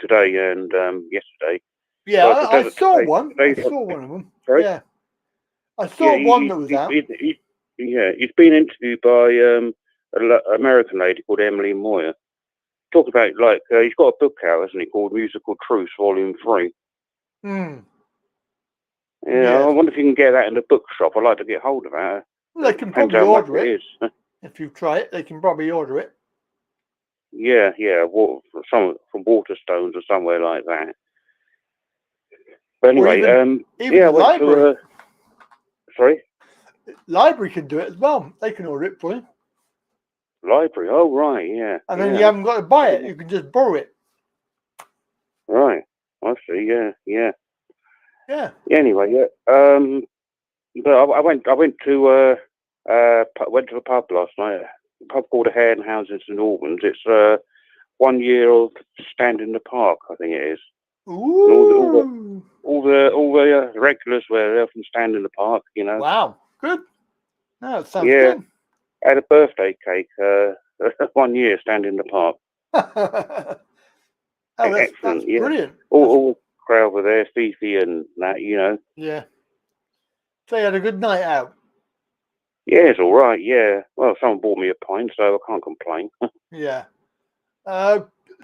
today and yesterday. Yeah, I saw one. I saw one of them. Sorry? Yeah, I saw one that was out. He's been interviewed by an American lady called Emily Moyer. Talking about he's got a book out, hasn't he, called Musical Truths Volume 3. Yeah, I wonder if you can get that in the bookshop. I'd like to get hold of that. Well, they can probably order it. If you try it, they can probably order it. Yeah, some from Waterstones or somewhere like that. But anyway, even the library. Sorry? Library can do it as well. They can order it for you. Library, oh right, yeah. And then you haven't got to buy it. You can just borrow it. Right, I see. Yeah. Anyway, but I went to a pub last night. A pub called the Hare and Hounds in St Albans. It's 1 year of Stand in the Park, I think it is. Ooh. All the regulars were there from Stand in the Park, Wow, good. No, it sounds good. I had a birthday cake. 1 year Stand in the Park. That's excellent. Brilliant. All the crowd were there, Fifi and that, Yeah. So you had a good night out. Yeah, it's all right. Yeah. Well, someone bought me a pint, so I can't complain. Yeah.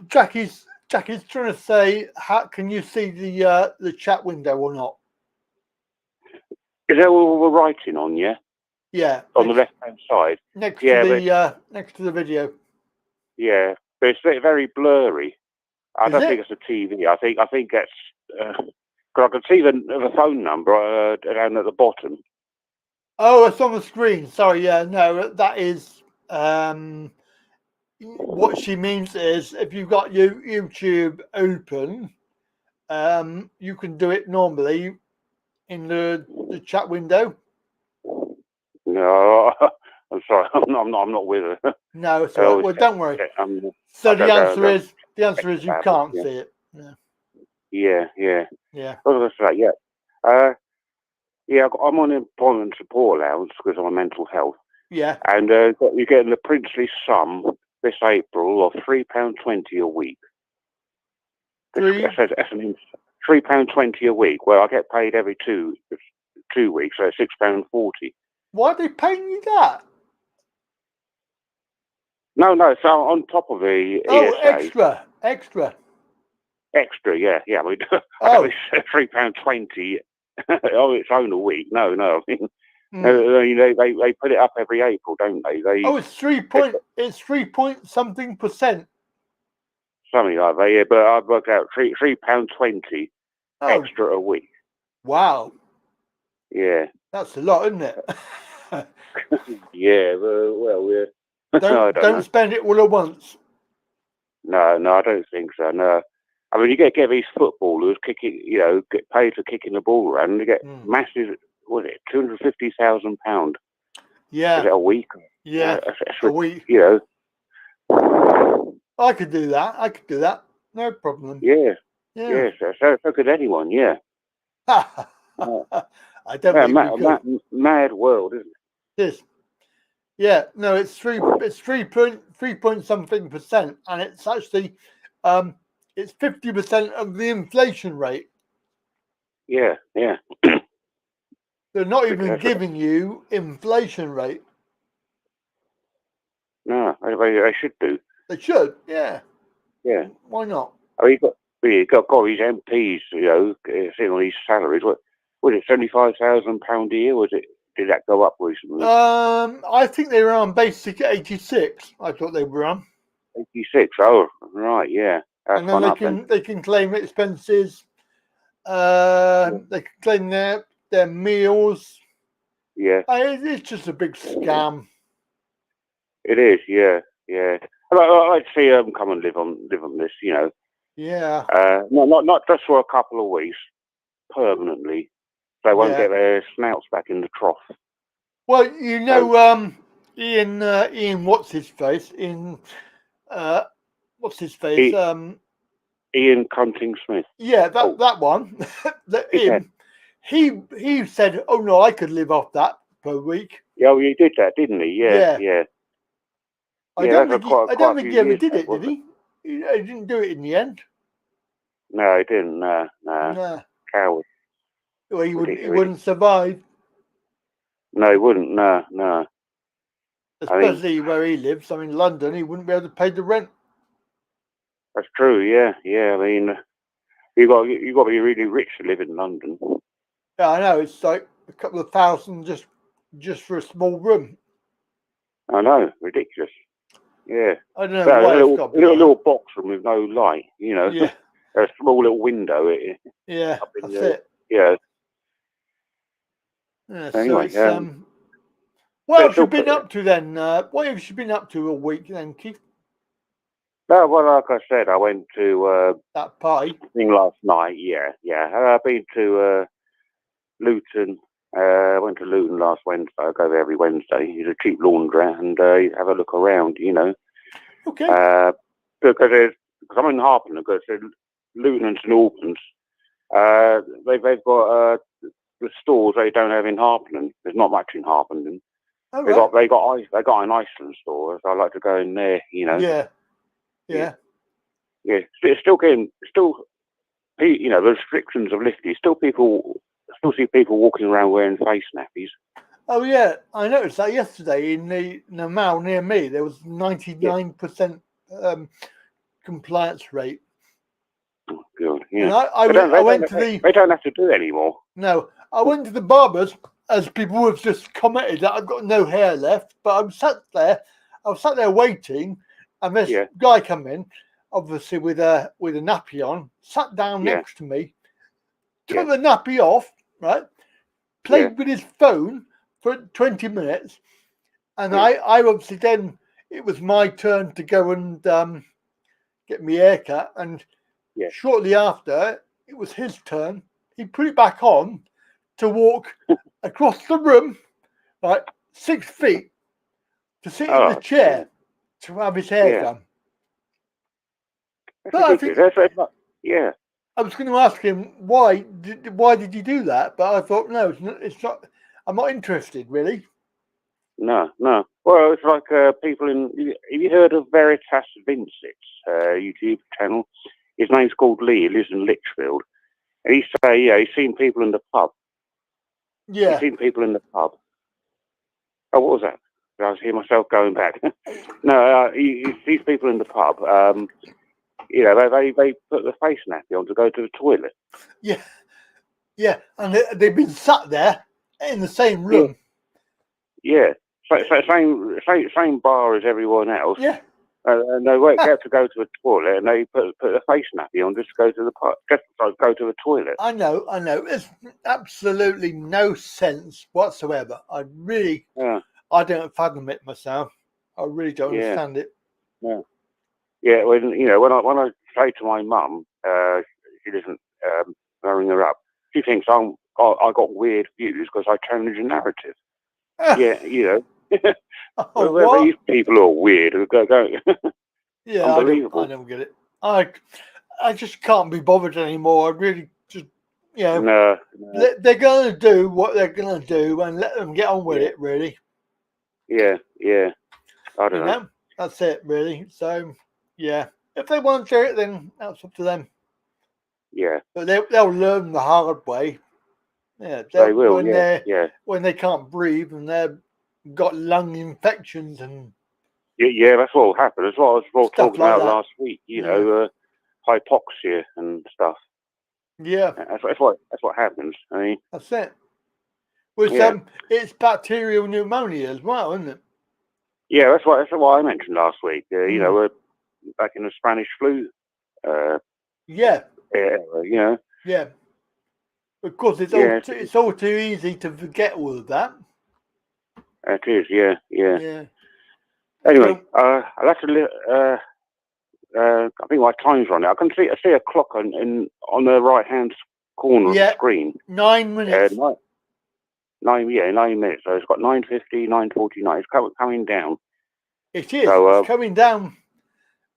Jackie's trying to say, how can you see the chat window or not? Is that what we're writing on? Yeah. Yeah. On the left-hand side. Next to the video. Yeah, but it's very blurry. I don't think it's a TV. I think that's because I can see the phone number down at the bottom. Oh, it's on the screen. Sorry, yeah, no, that is what she means is if you've got YouTube open, you can do it normally in the chat window. No, I'm sorry, I'm not with her. No, it's all right. Well, don't worry. So the answer is you can't see it. Yeah. Yeah. What was I say? Yeah. I'm on employment support allowance because of my mental health. Yeah. And you're getting the princely sum this April of £3.20 a week. That's £3.20 a week. Well, I get paid every two weeks, so it's £6.40. Why are they paying you that? No, so on top of the ESA. Extra, yeah. I mean, I got this £3.20 on its own a week. No, I mean, They put it up every April, don't they? It's 3 point something percent. Something like that, yeah. But I've worked out £3.20 extra a week. Wow. Yeah. That's a lot, isn't it? Yeah. Well, yeah. Don't spend it all at once. No, I don't think so. No. I mean, you get these footballers kicking, get paid for kicking the ball around, and they get massive. What is it? £250,000. Yeah. Is it a week? Yeah. A week. I could do that. No problem. Yeah. So could anyone. Yeah. I don't think mad world, isn't it? It is. Yeah. No, it's 3 point something percent, and it's actually it's 50% of the inflation rate. Yeah. They're not even giving you inflation rate. No, they should do. They should, yeah. Yeah. Why not? I mean, you've got these MPs, sitting on these salaries. What was it, £75,000 a year? Did that go up recently? I think they were on basic 86. I thought they were on 86. Oh, right, yeah. That's and then they can claim expenses. They can claim their meals. Yeah. It's just a big scam. It is, yeah. I'd like to see them come and live on this, Yeah. Not just for a couple of weeks, permanently. So they won't get their snouts back in the trough. Well, Ian, what's his face? Ian Cunting Smith. Yeah, that one. He said, "Oh no, I could live off that per week." Yeah, well, he did that, didn't he? Yeah. I don't think he ever did it, did he? He didn't do it in the end. No, he didn't. No. Coward. Well, he wouldn't survive. No, he wouldn't. No. Especially where he lives. I mean, London, he wouldn't be able to pay the rent. That's true. Yeah. I mean, you got to be really rich to live in London. Yeah, I know. It's like a couple of thousand just for a small room. I know, ridiculous. Yeah. I don't know why it's got a little box room with no light. Yeah. A small little window. Yeah, that's it. Yeah. Anyway, so what have you been up to then? What have you been up to all week then, Keith? No, well, like I said, I went to that party thing last night. Yeah. I've been to Luton. I went to Luton last Wednesday. I go there every Wednesday. It's a cheap laundrette, and have a look around. Okay. Because I'm in Harpenden, because Luton and St Albans, they've got the stores they don't have in Harpenden. There's not much in Harpenden. Oh, they got an Iceland store, so I like to go in there. Yeah. It's still the restrictions have lifted. Still see people walking around wearing face nappies. Oh yeah, I noticed that yesterday in the mall near me. There was 99% compliance rate. Oh, good. Yeah. And I went to the. They don't have to do it anymore. No, I went to the barbers, as people have just commented that I've got no hair left. But I was sat there waiting, and this guy come in, obviously with a nappy on, sat down next to me, took the nappy off, right? Played with his phone for 20 minutes, and I obviously then it was my turn to go and get my haircut, and shortly after it was his turn. He put it back on to walk across the room, like 6 feet, to sit in the chair to have his hair done. But I think, I was going to ask him why did you do that, but I thought no, it's not. I'm not interested, really. No. Well, it's like people in. Have you heard of Veritas Vincent's YouTube channel? His name's called Lee. He lives in Lichfield. And he say, he's seen people in the pub. Yeah. He's seen people in the pub. Oh, what was that? I was hearing myself going back. No, he sees people in the pub. They put the face nappy on to go to the toilet. Yeah, and they've been sat there in the same room. Yeah. Same bar as everyone else. Yeah. And they won't get to go to the toilet, and they put a face nappy on just to go to the go to the toilet. I know. It's absolutely no sense whatsoever. I don't fathom it myself. I really don't understand it. Yeah. Yeah. When I say to my mum, she doesn't ring her up. She thinks I got weird views because I challenge a narrative. Yeah. Oh, these people are weird. Go. Yeah, Unbelievable. I don't get it. I just can't be bothered anymore. I really just, No. They're going to do what they're going to do and let them get on with it, really. Yeah. I don't know. That's it, really. So, yeah. If they want to do it, then that's up to them. Yeah. But they'll learn the hard way. Yeah, they will. When they can't breathe and they've got lung infections and. Yeah, that's what will happen. That's what I was talking about last week. Hypoxia and stuff. Yeah, that's what happens. I mean, that's it. It's bacterial pneumonia as well, isn't it? Yeah, that's what I mentioned last week. We're back in the Spanish flu. Yeah. Yeah. Of course, it's all too easy to forget all of that. It is. Yeah. Anyway, I'll have to. I think my time's running. I can see a clock on the right hand corner of the screen. 9 minutes. 9 minutes. So it's got 9:50, 9:49. It's coming down. It is. It's coming down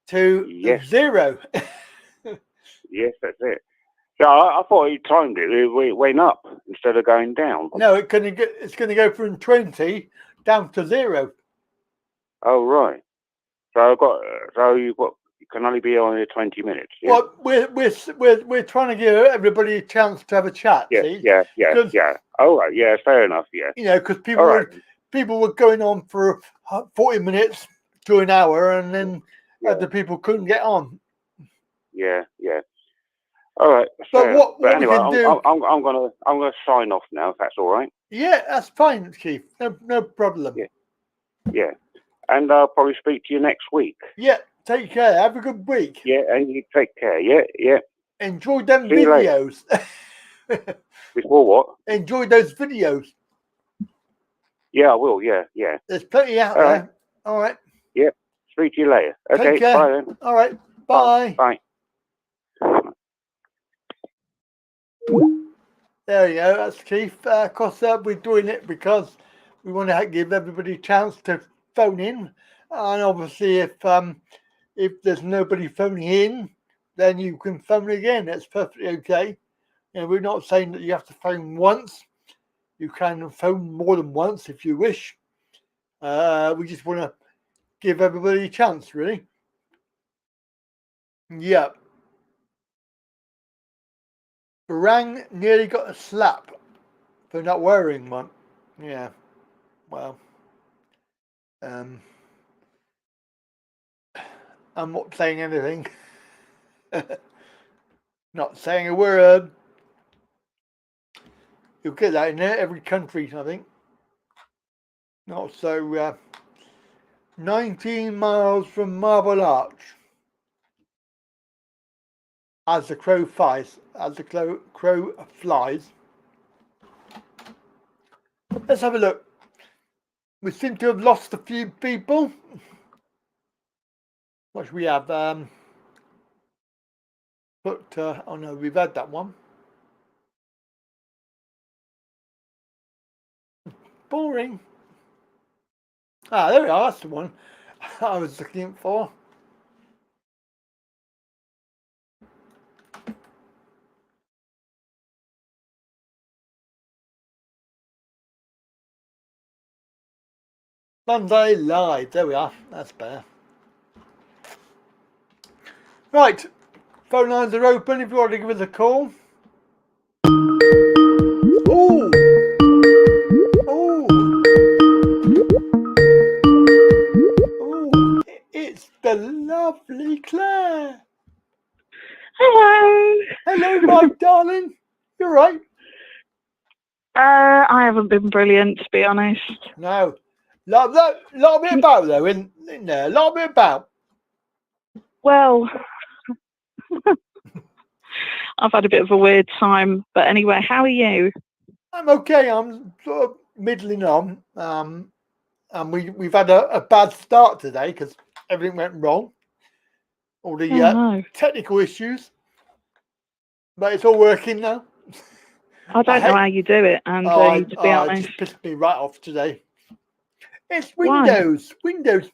to 0. Yes, that's it. So I thought he timed it. It went up instead of going down. No, it's going to go from 20 down to 0. Oh right. So you can only be on here 20 minutes. Yeah? Well, we're trying to give everybody a chance to have a chat. Yeah, see? yeah. Oh right, yeah, fair enough. Yeah. Because people were going on for 40 minutes to an hour, and then the people couldn't get on. Yeah. All right. But anyway, we can do... I'm gonna sign off now if that's all right. Yeah, that's fine, Keith. No problem. Yeah. And I'll probably speak to you next week. Yeah. Take care. Have a good week. Yeah, and you take care. Yeah. Enjoy them videos. Before what? Enjoy those videos. Yeah, I will. Yeah. There's plenty out there. All right. Yeah. Speak to you later. Okay. Take care. Bye then. All right. Bye. Bye. There you go. That's Keith. Of course, we're doing it because we want to give everybody a chance to phone in, and obviously, if there's nobody phoning in, then you can phone again. That's perfectly okay. We're not saying that you have to phone once. You can phone more than once if you wish. We just want to give everybody a chance, really. Yeah. Barang nearly got a slap for not wearing one. Yeah. Well. I'm not saying anything. Not saying a word. You'll get that in every country, I think. Not so. 19 miles from Marble Arch. As the crow flies. Let's have a look. We seem to have lost a few people. What should we have? Oh no, we've had that one. Boring. There we are. That's the one I was looking for. Monday Live. There we are. That's better. Right. Phone lines are open if you want to give us a call. Oh. It's the lovely Claire. Hello. Hello, my darling. You're right. I haven't been brilliant, to be honest. No. Lot bit about, though, in there. Lot bit about. Well, I've had a bit of a weird time. But anyway, how are you? I'm okay. I'm sort of middling on. And we've had a bad start today because everything went wrong. All the technical issues. But it's all working now. I don't know how you do it, Andy, to be honest. It just pissed me right off today. It's Windows. Why? Windows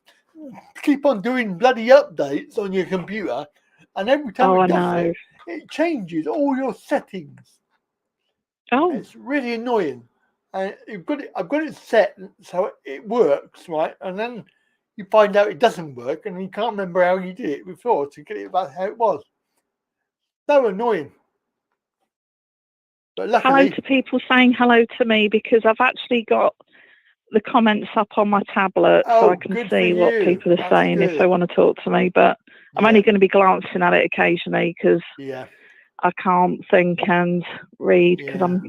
keep on doing bloody updates on your computer, and every time it does it changes all your settings. Oh, it's really annoying. And I've got it set so it works, right? And then you find out it doesn't work, and you can't remember how you did it before to get it back how it was. So annoying. But luckily, hello to people saying hello to me, because I've actually got the comments up on my tablet so I can see what people are saying if they want to talk to me. But I'm only going to be glancing at it occasionally because I can't think and read because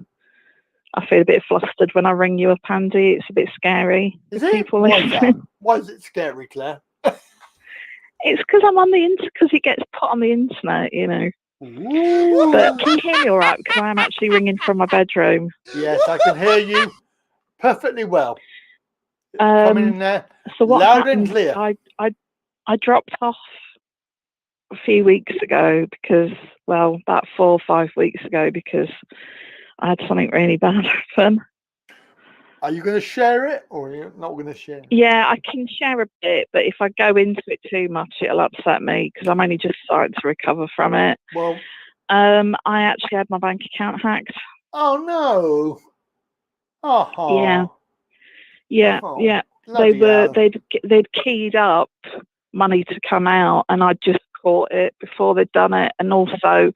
I feel a bit flustered when I ring you up, Andy. It's a bit scary. Is it? People Why is it scary, Claire? It's because I'm on the internet, because it gets put on the internet, you know. Ooh. But can you hear me all right? Because I am actually ringing from my bedroom. Yes, I can hear you perfectly well. Coming in there, so what loud happened, and clear. I dropped off a few weeks ago because, well, about 4 or 5 weeks ago, because I had something really bad happen. Are you going to share it, or are you not going to share it? Yeah, I can share a bit, but if I go into it too much, it'll upset me because I'm only just starting to recover from it. Well, I actually had my bank account hacked. Oh no! Oh yeah. They'd keyed up money to come out, and I just caught it before they'd done it. And also,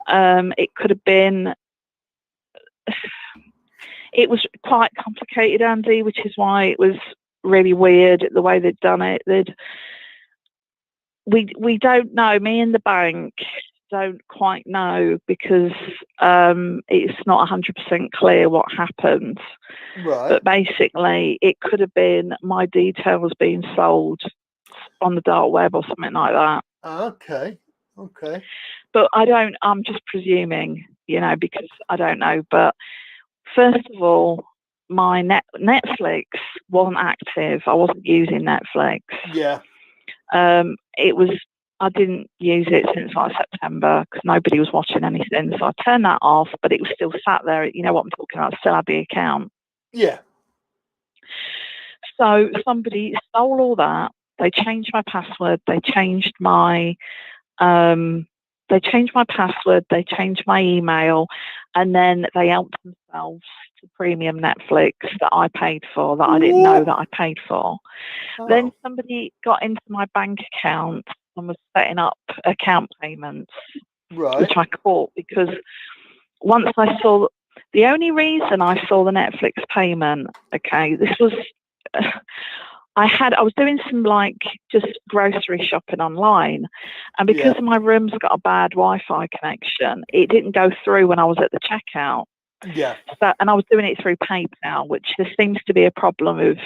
it could have been. It was quite complicated, Andy, which is why it was really weird the way they'd done it. We don't know. Me and the bank don't quite know because it's not 100% clear what happened. Right. But basically, it could have been my details being sold on the dark web or something like that. Okay. But I'm just presuming, you know, because I don't know. But first of all, my Netflix wasn't active. I wasn't using Netflix. Yeah. I didn't use it since like September because nobody was watching anything. So I turned that off, but it was still sat there. You know what I'm talking about? Still had the account. Yeah. So somebody stole all that. They changed my password. They changed my password. They changed my email, and then they helped themselves to premium Netflix that I paid for, that I didn't know that I paid for. Then somebody got into my bank account and was setting up account payments, which I caught because once I saw, the only reason I saw the Netflix payment, this was, I was doing some like just grocery shopping online, and because my room's got a bad Wi-Fi connection, it didn't go through when I was at the checkout. Yeah. So, and I was doing it through PayPal, which there seems to be a problem of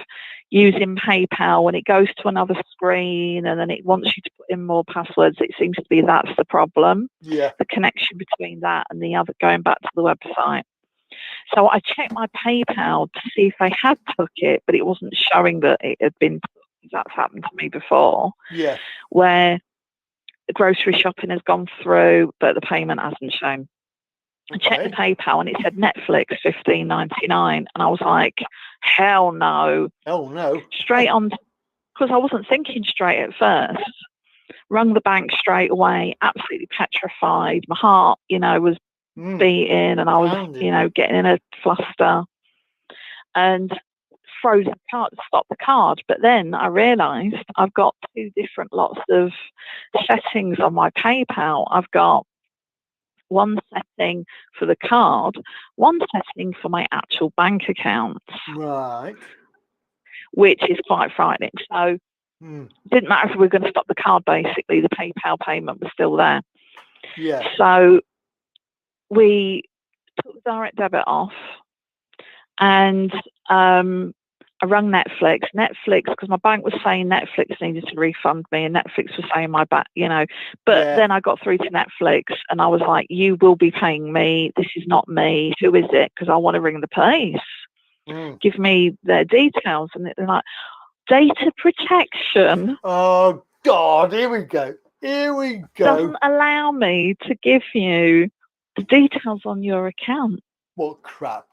using PayPal when it goes to another screen and then it wants you to put in more passwords. It seems to be that's the problem. Yeah. The connection between that and the other, going back to the website. So I checked my PayPal to see if they had took it, but it wasn't showing that it had been put. That's happened to me before. Yeah. Where the grocery shopping has gone through, but the payment hasn't shown. I checked the PayPal and it said Netflix $15.99, and I was like, hell no. Straight on, because I wasn't thinking straight at first. Rung the bank straight away, absolutely petrified. My heart, was beating, and I was, getting in a fluster, and froze the card, stopped the card. But then I realised I've got 2 different lots of settings on my PayPal. I've got one setting for the card, one setting for my actual bank account. Right. Which is quite frightening. So it didn't matter if we were going to stop the card, basically, the PayPal payment was still there. Yeah. So we took the direct debit off, And I rang Netflix, because my bank was saying Netflix needed to refund me, and Netflix was saying my back, But then I got through to Netflix, and I was like, "You will be paying me. This is not me. Who is it? Because I want to ring the police. Give me their details." And they're like, "Data protection." Oh God! Here we go. Doesn't allow me to give you the details on your account. What crap!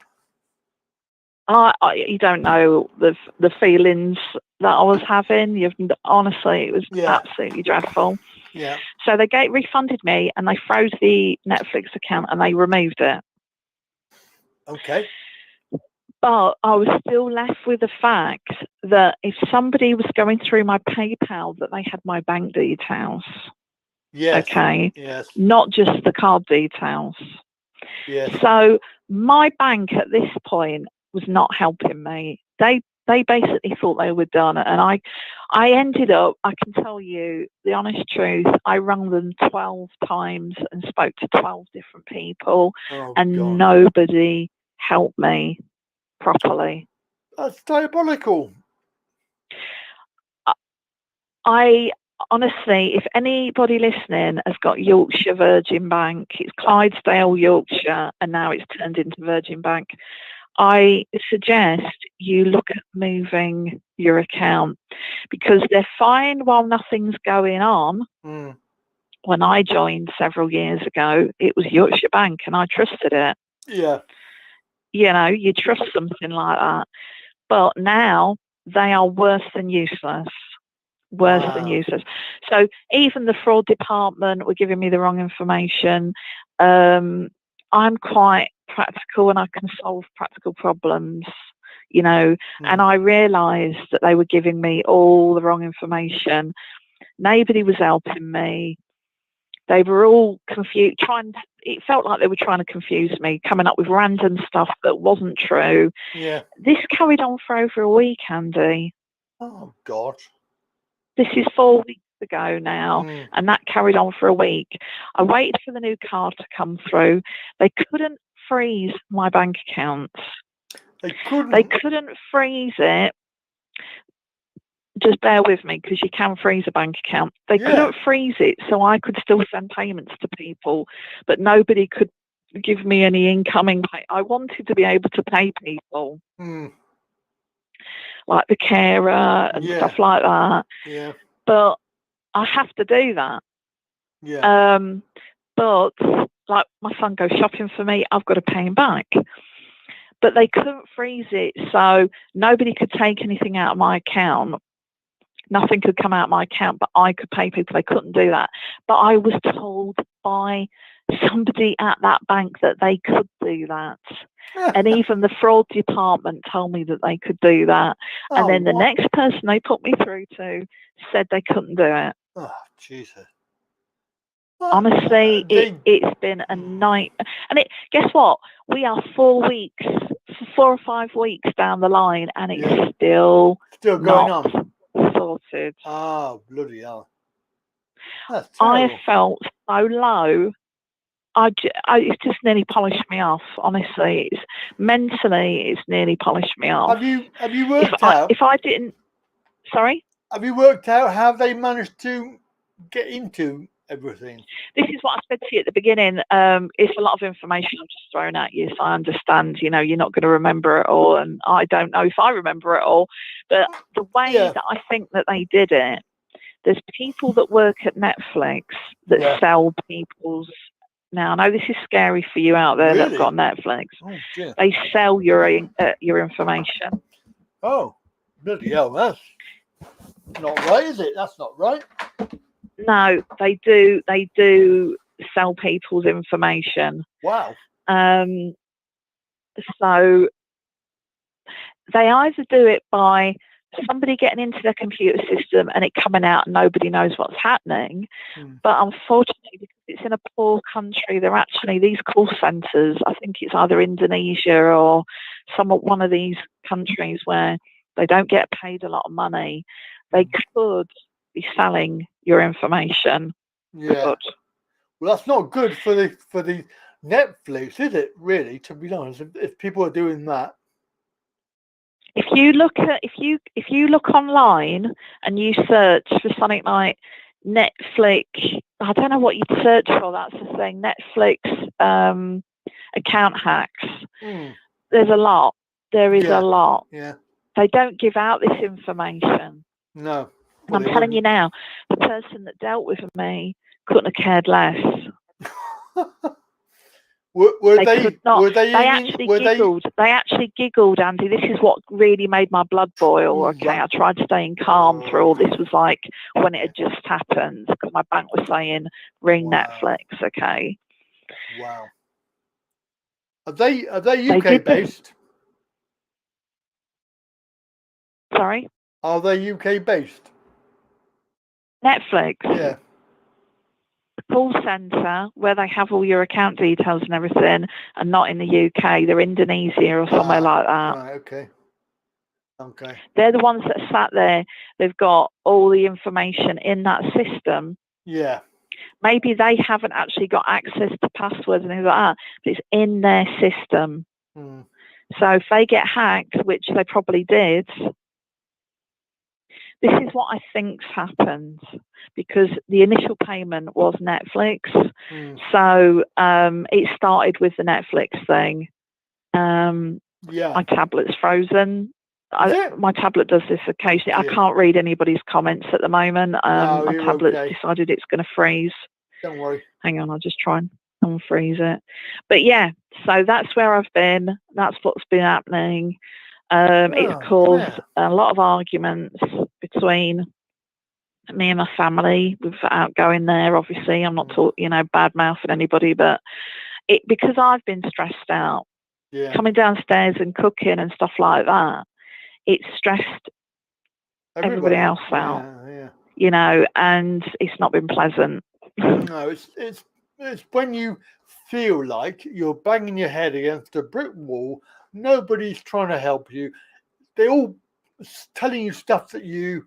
You don't know the feelings that I was having. Honestly, it was absolutely dreadful. Yeah. So they refunded me, and they froze the Netflix account, and they removed it. Okay. But I was still left with the fact that if somebody was going through my PayPal, that they had my bank details. Yes. Okay. Yes. Not just the card details. Yes. So my bank at this point was not helping me. They basically thought they were done, and I ended up, I can tell you the honest truth, I rang them 12 times and spoke to 12 different people, and nobody helped me properly. That's diabolical. I honestly, if anybody listening has got Yorkshire Virgin Bank, it's Clydesdale, Yorkshire, and now it's turned into Virgin Bank, I suggest you look at moving your account, because they're fine while nothing's going on. When I joined several years ago, it was Yorkshire Bank, and I trusted it. Yeah. You trust something like that. But now they are worse than useless. Worse than useless. So even the fraud department were giving me the wrong information. I'm quite practical, and I can solve practical problems, and I realised that they were giving me all the wrong information. Nobody was helping me. They were all confused, it felt like they were trying to confuse me, coming up with random stuff that wasn't true. Yeah. This carried on for over a week, Andy. Oh God. This is 4 weeks ago now, and that carried on for a week. I waited for the new card to come through. They couldn't freeze my bank accounts. They couldn't freeze it. Just bear with me, because you can freeze a bank account. They couldn't freeze it, so I could still send payments to people, but nobody could give me any incoming pay. I wanted to be able to pay people, like the carer and stuff like that. Yeah. But I have to do that. Yeah. But like my son goes shopping for me, I've got to pay him back. But they couldn't freeze it, so nobody could take anything out of my account. Nothing could come out of my account, but I could pay people. They couldn't do that. But I was told by somebody at that bank that they could do that. And even the fraud department told me that they could do that. And then the next person they put me through to said they couldn't do it. Oh, Jesus. Honestly, it's been a nightmare. And guess what? We are 4 or 5 weeks down the line, and it's still going on. Sorted. Oh, bloody hell. I have felt so low. It's just nearly polished me off. Honestly, mentally, it's nearly polished me off. Have you worked out? If I didn't, sorry. Have you worked out how they managed to get into everything? This is what I said to you at the beginning. It's a lot of information I'm just throwing at you, so I understand. You're not going to remember it all, and I don't know if I remember it all. But the way that I think that they did it, there's people that work at Netflix that sell people's. Now, I know this is scary for you out there that've got Netflix. Oh, dear. They sell your information. Oh, bloody hell, that's not right, is it? That's not right. No, they do. They do sell people's information. Wow. So they either do it by somebody getting into their computer system and it coming out and nobody knows what's happening. But unfortunately, because it's in a poor country, they're actually, these call centres, I think it's either Indonesia or one of these countries where they don't get paid a lot of money. They could be selling your information. Yeah. Well, that's not good for the Netflix, is it? Really, to be honest, if people are doing that. If you look online and you search for something like Netflix, I don't know what you'd search for. That's the thing. Netflix account hacks. There's a lot. There is a lot. Yeah. They don't give out this information. No. And I'm telling you now, the person that dealt with me couldn't have cared less. They actually giggled, Andy. This is what really made my blood boil. Okay, I tried staying calm through all this. Was like when it had just happened because my bank was saying ring Netflix. Okay. Wow. Are they UK based? Sorry. Are they UK based? Netflix. Yeah. Call centre where they have all your account details and everything, and not in the UK. They're Indonesia or somewhere like that. Right, okay. They're the ones that sat there. They've got all the information in that system. Yeah. Maybe they haven't actually got access to passwords and things like that, but it's in their system. So if they get hacked, which they probably did, this is what I think's happened, because the initial payment was Netflix. So it started with the Netflix thing. My tablet's frozen. My tablet does this occasionally. I can't read anybody's comments at the moment. My tablet's decided it's going to freeze. Don't worry. Hang on, I'll just try and unfreeze it. But yeah, so that's where I've been. That's what's been happening. It's caused a lot of arguments between me and my family without going there. Obviously, I'm not bad mouthing anybody, but because I've been stressed out, coming downstairs and cooking and stuff like that, it stressed everybody else out. And it's not been pleasant. No, it's when you feel like you're banging your head against a brick wall. Nobody's trying to help you. They're all telling you stuff that you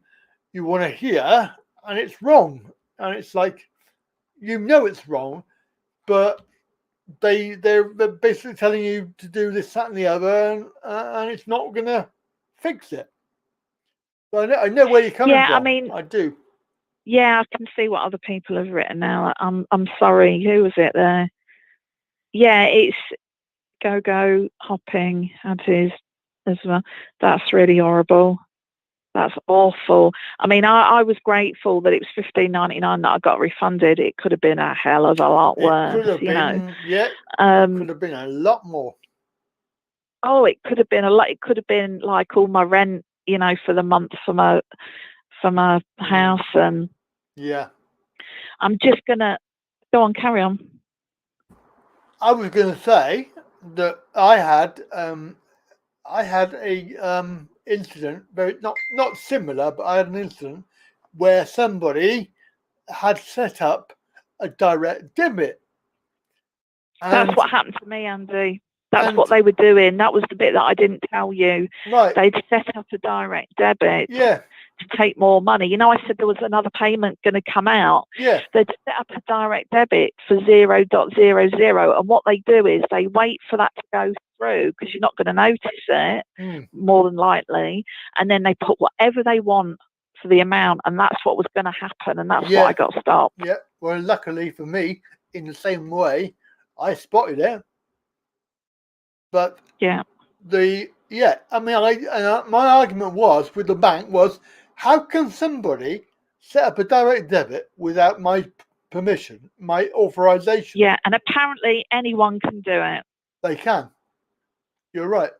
want to hear, and it's wrong. And it's like, it's wrong, but they're basically telling you to do this, that, and the other, and it's not going to fix it. So I know where you're coming from. I mean, I do. Yeah, I can see what other people have written now. I'm sorry. Who was it there? Yeah, it's go hopping had his as well. That's really horrible. That's awful. I mean, I was grateful that it was $15.99 that I got refunded. It could have been a hell of a lot worse, Could have been, could have been a lot more. Oh, it could have been a lot. It could have been like all my rent, for the month for my house. And I'm just gonna go on, carry on. I was going to say that I had a incident, very not similar, but I had an incident where somebody had set up a direct debit. That's what happened to me, Andy. That's what they were doing. That was the bit that I didn't tell you. Right. They'd set up a direct debit to take more money. I said there was another payment going to come out. Yeah. They'd set up a direct debit for 0.00. And what they do is they wait for that to go through, because you're not going to notice it, more than likely. And then they put whatever they want for the amount. And that's what was going to happen. And that's why I got stopped. Yeah. Well, luckily for me, in the same way, I spotted it. But my argument was with the bank was, how can somebody set up a direct debit without my permission, my authorization? Yeah, and apparently anyone can do it. They can. You're right.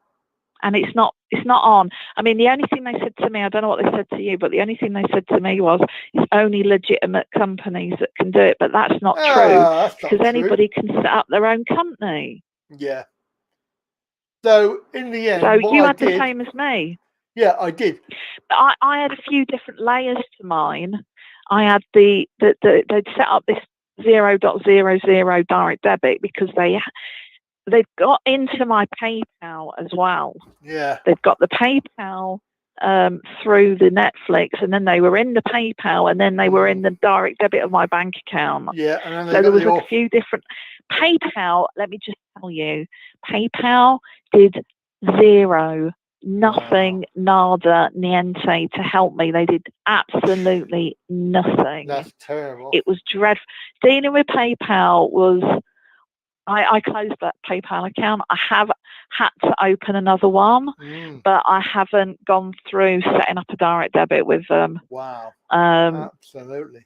And it's not on. I mean, the only thing they said to me, I don't know what they said to you, but the only thing they said to me was it's only legitimate companies that can do it. But that's not true, because anybody can set up their own company. Yeah. So in the end, so you had the same as me. Yeah, I did. But I had a few different layers to mine. I had they'd set up this 0.00 direct debit because they've got into my PayPal as well. Yeah. They've got the PayPal through the Netflix, and then they were in the PayPal, and then they were in the direct debit of my bank account. Yeah. And so there was a few different. PayPal, let me just tell you, PayPal did 0 Nothing, nada, niente to help me. They did absolutely nothing. That's terrible. It was dreadful. Dealing with PayPal was, I closed that PayPal account. I have had to open another one, but I haven't gone through setting up a direct debit with them. Wow. Absolutely.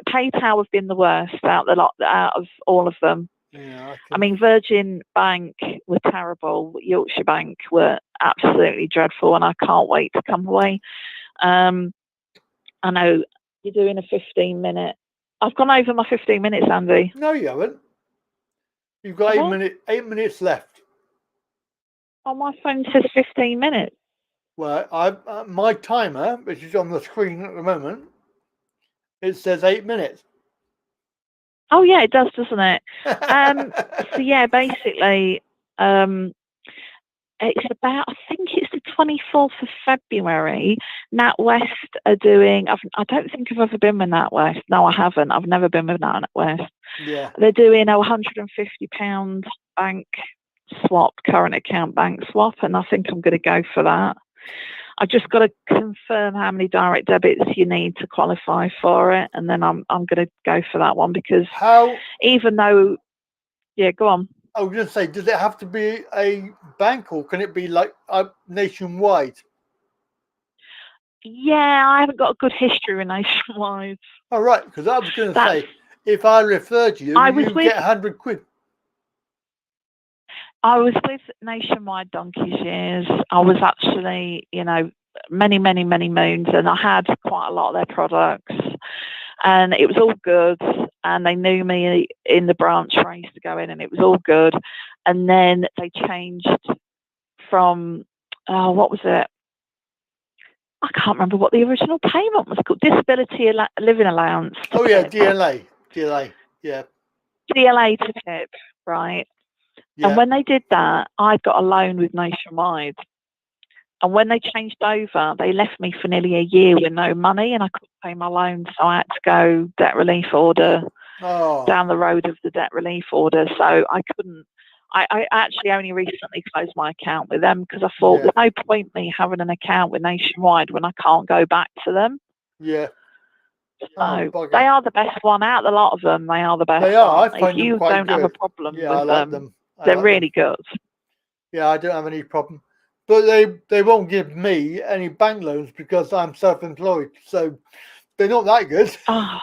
PayPal have been the worst out of all of them. Yeah, I mean, Virgin Bank were terrible. Yorkshire Bank were absolutely dreadful, and I can't wait to come away. I know you're doing a 15-minute. I've gone over my 15 minutes, Andy. No, you haven't. You've got 8 minutes left. On my phone says 15 minutes. Well, my timer, which is on the screen at the moment, it says 8 minutes. Oh yeah, it does, doesn't it? So yeah, basically, it's about, I think it's the 24th of February. NatWest are doing, I don't think I've ever been with NatWest. No, I haven't. I've never been with NatWest. Yeah. They're doing a £150 bank swap, current account bank swap, and I think I'm going to go for that. I've just got to confirm how many direct debits you need to qualify for it, and then I'm going to go for that one because even though, yeah, go on. I was going to say, does it have to be a bank or can it be like nationwide? Yeah, I haven't got a good history with Nationwide. Oh, right, because I was going to say, if I referred you, you get 100 quid. I was with Nationwide donkey's years. I was actually, many, many, many moons, and I had quite a lot of their products, and it was all good, and they knew me in the branch where I used to go in, and it was all good. And then they changed from, what was it? I can't remember what the original payment was called. Disability Living Allowance. Oh, yeah, DLA, yeah. DLA to tip, right? Yeah. And when they did that, I got a loan with Nationwide. And when they changed over, they left me for nearly a year with no money, and I couldn't pay my loan, so I had to go debt relief order down the road of the debt relief order. So I couldn't. I actually only recently closed my account with them because I thought there's no point me having an account with Nationwide when I can't go back to them. Yeah. So they are the best one out of a lot of them. They are the best. They are. I find if you don't have a problem with them, they're really good. Yeah, I don't have any problem. But they won't give me any bank loans because I'm self-employed. So they're not that good. Oh.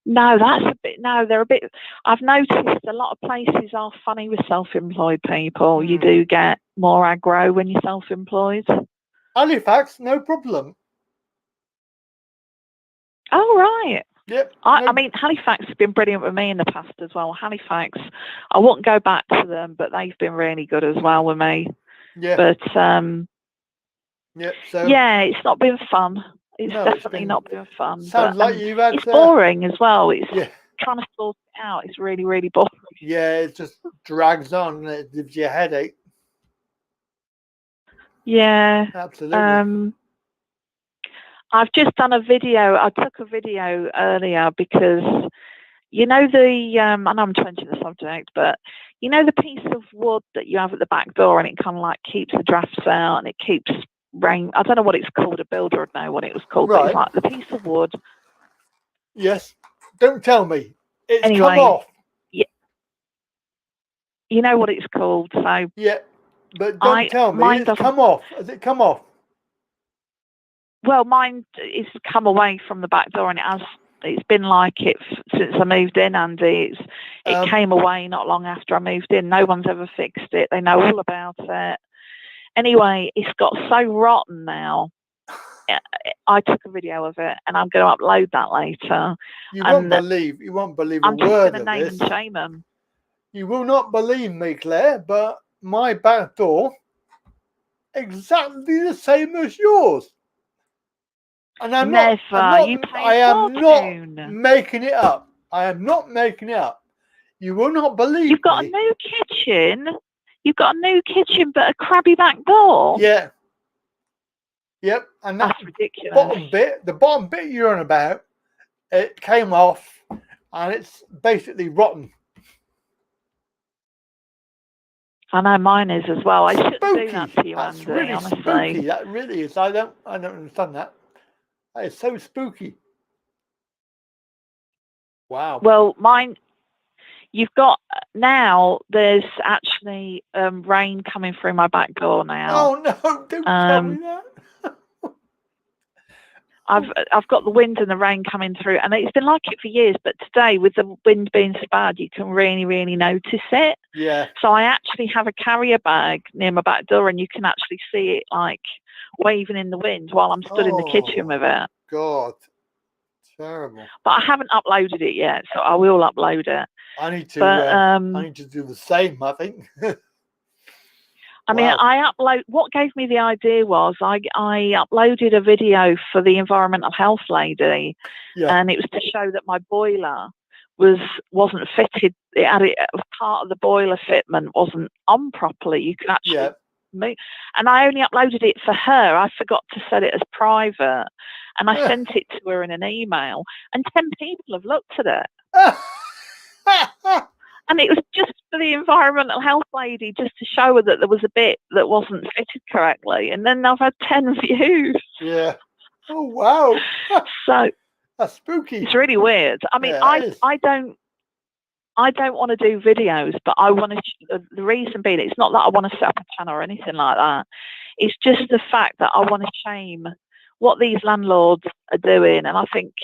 No, they're a bit, I've noticed a lot of places are funny with self-employed people. You do get more aggro when you're self-employed. Halifax, no problem. Oh, right. Yep. I mean, Halifax has been brilliant with me in the past as well. Halifax, I wouldn't go back to them, but they've been really good as well with me. Yeah. But, yeah, it's not been fun. It's definitely not been fun. Sounds like you've had... It's boring as well. It's trying to sort it out. It's really, really boring. Yeah, it just drags on and it gives you a headache. Yeah. Absolutely. I've just done a video. I took a video earlier because, I know I'm changing the subject, but the piece of wood that you have at the back door and it kind of like keeps the drafts out and it keeps rain. I don't know what it's called. A builder would know what it was called. Right. But it's like the piece of wood. Yes. Don't tell me. It's anyway, come off. Yeah. You know what it's called. So yeah, but don't tell me. It's come off. Has it come off? Well, mine is come away from the back door, and it's been like it since I moved in, Andy. It came away not long after I moved in. No one's ever fixed it. They know all about it. Anyway, it's got so rotten now. I took a video of it, and I'm going to upload that later. You won't believe a word of this. I'm just going to name and shame them. You will not believe me, Claire, but my back door exactly the same as yours. And I'm not making it up. I am not making it up. You will not believe. You've got a new kitchen. You've got a new kitchen, but a crabby back door. Yeah. Yep. And that's ridiculous. The bottom bit you're on about, it came off, and it's basically rotten. I know mine is as well. I shouldn't Spooky. do that to you, That's Andy, really honestly. spooky. That really is. I don't understand that. That is so spooky. Wow. Well, mine, you've got now, there's actually rain coming through my back door now. Oh, no, don't tell me that. I've got the wind and the rain coming through, and it's been like it for years, but today, with the wind being so bad, you can really, really notice it. Yeah. So I actually have a carrier bag near my back door, and you can actually see it like waving in the wind while I'm stood in the kitchen with it. God. Terrible. But I haven't uploaded it yet, so I will upload it. I need to. But, I need to do the same, I think. I mean, what gave me the idea was I uploaded a video for the environmental health lady, and it was to show that my boiler wasn't fitted. Part of the boiler fitment wasn't on properly. You could actually move, and I only uploaded it for her. I forgot to set it as private, and I sent it to her in an email, and 10 people have looked at it. And it was just for the environmental health lady, just to show her that there was a bit that wasn't fitted correctly. And then I've had 10 views. Yeah. Oh, wow. So that's spooky. It's really weird. I mean, I don't want to do videos, but I want to, the reason being, it's not that I want to set up a channel or anything like that. It's just the fact that I want to shame what these landlords are doing. And I think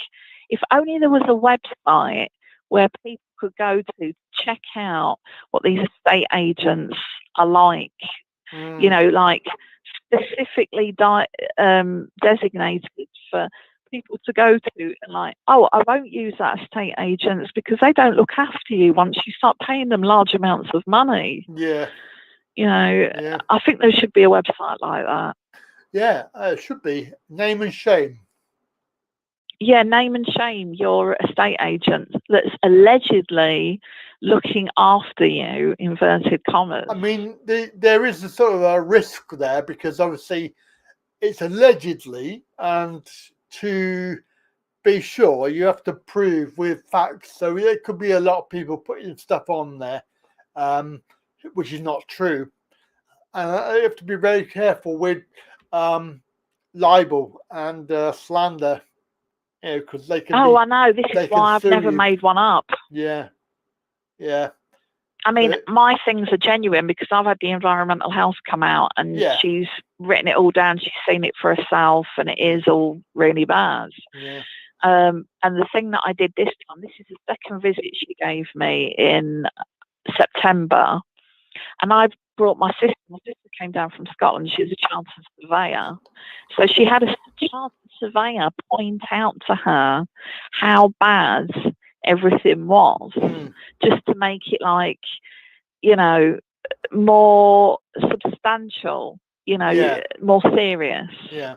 if only there was a website where people could go to check out what these estate agents are like, you know, like specifically designated for people to go to, and like, oh, I won't use that estate agents because they don't look after you once you start paying them large amounts of money. Yeah. You know, I think there should be a website like that. Yeah, it should be. Name and shame. Yeah, name and shame your estate agent that's allegedly looking after you, inverted commas. I mean, there is a sort of a risk there because obviously it's allegedly, and to be sure, you have to prove with facts. So there could be a lot of people putting stuff on there, which is not true. And you have to be very careful with libel and slander. You know, because they can. Oh, I know. This is why I've never made one up. Yeah, yeah. I mean, my things are genuine because I've had the environmental health come out, and she's written it all down. She's seen it for herself, and it is all really bad. Yeah. And the thing that I did this time, this is the second visit she gave me in September, and I brought my sister. My sister came down from Scotland. She was a chartered surveyor, so she had a chartered surveyor point out to her how bad everything was, just to make it like, you know, more substantial, you know, more serious. Yeah.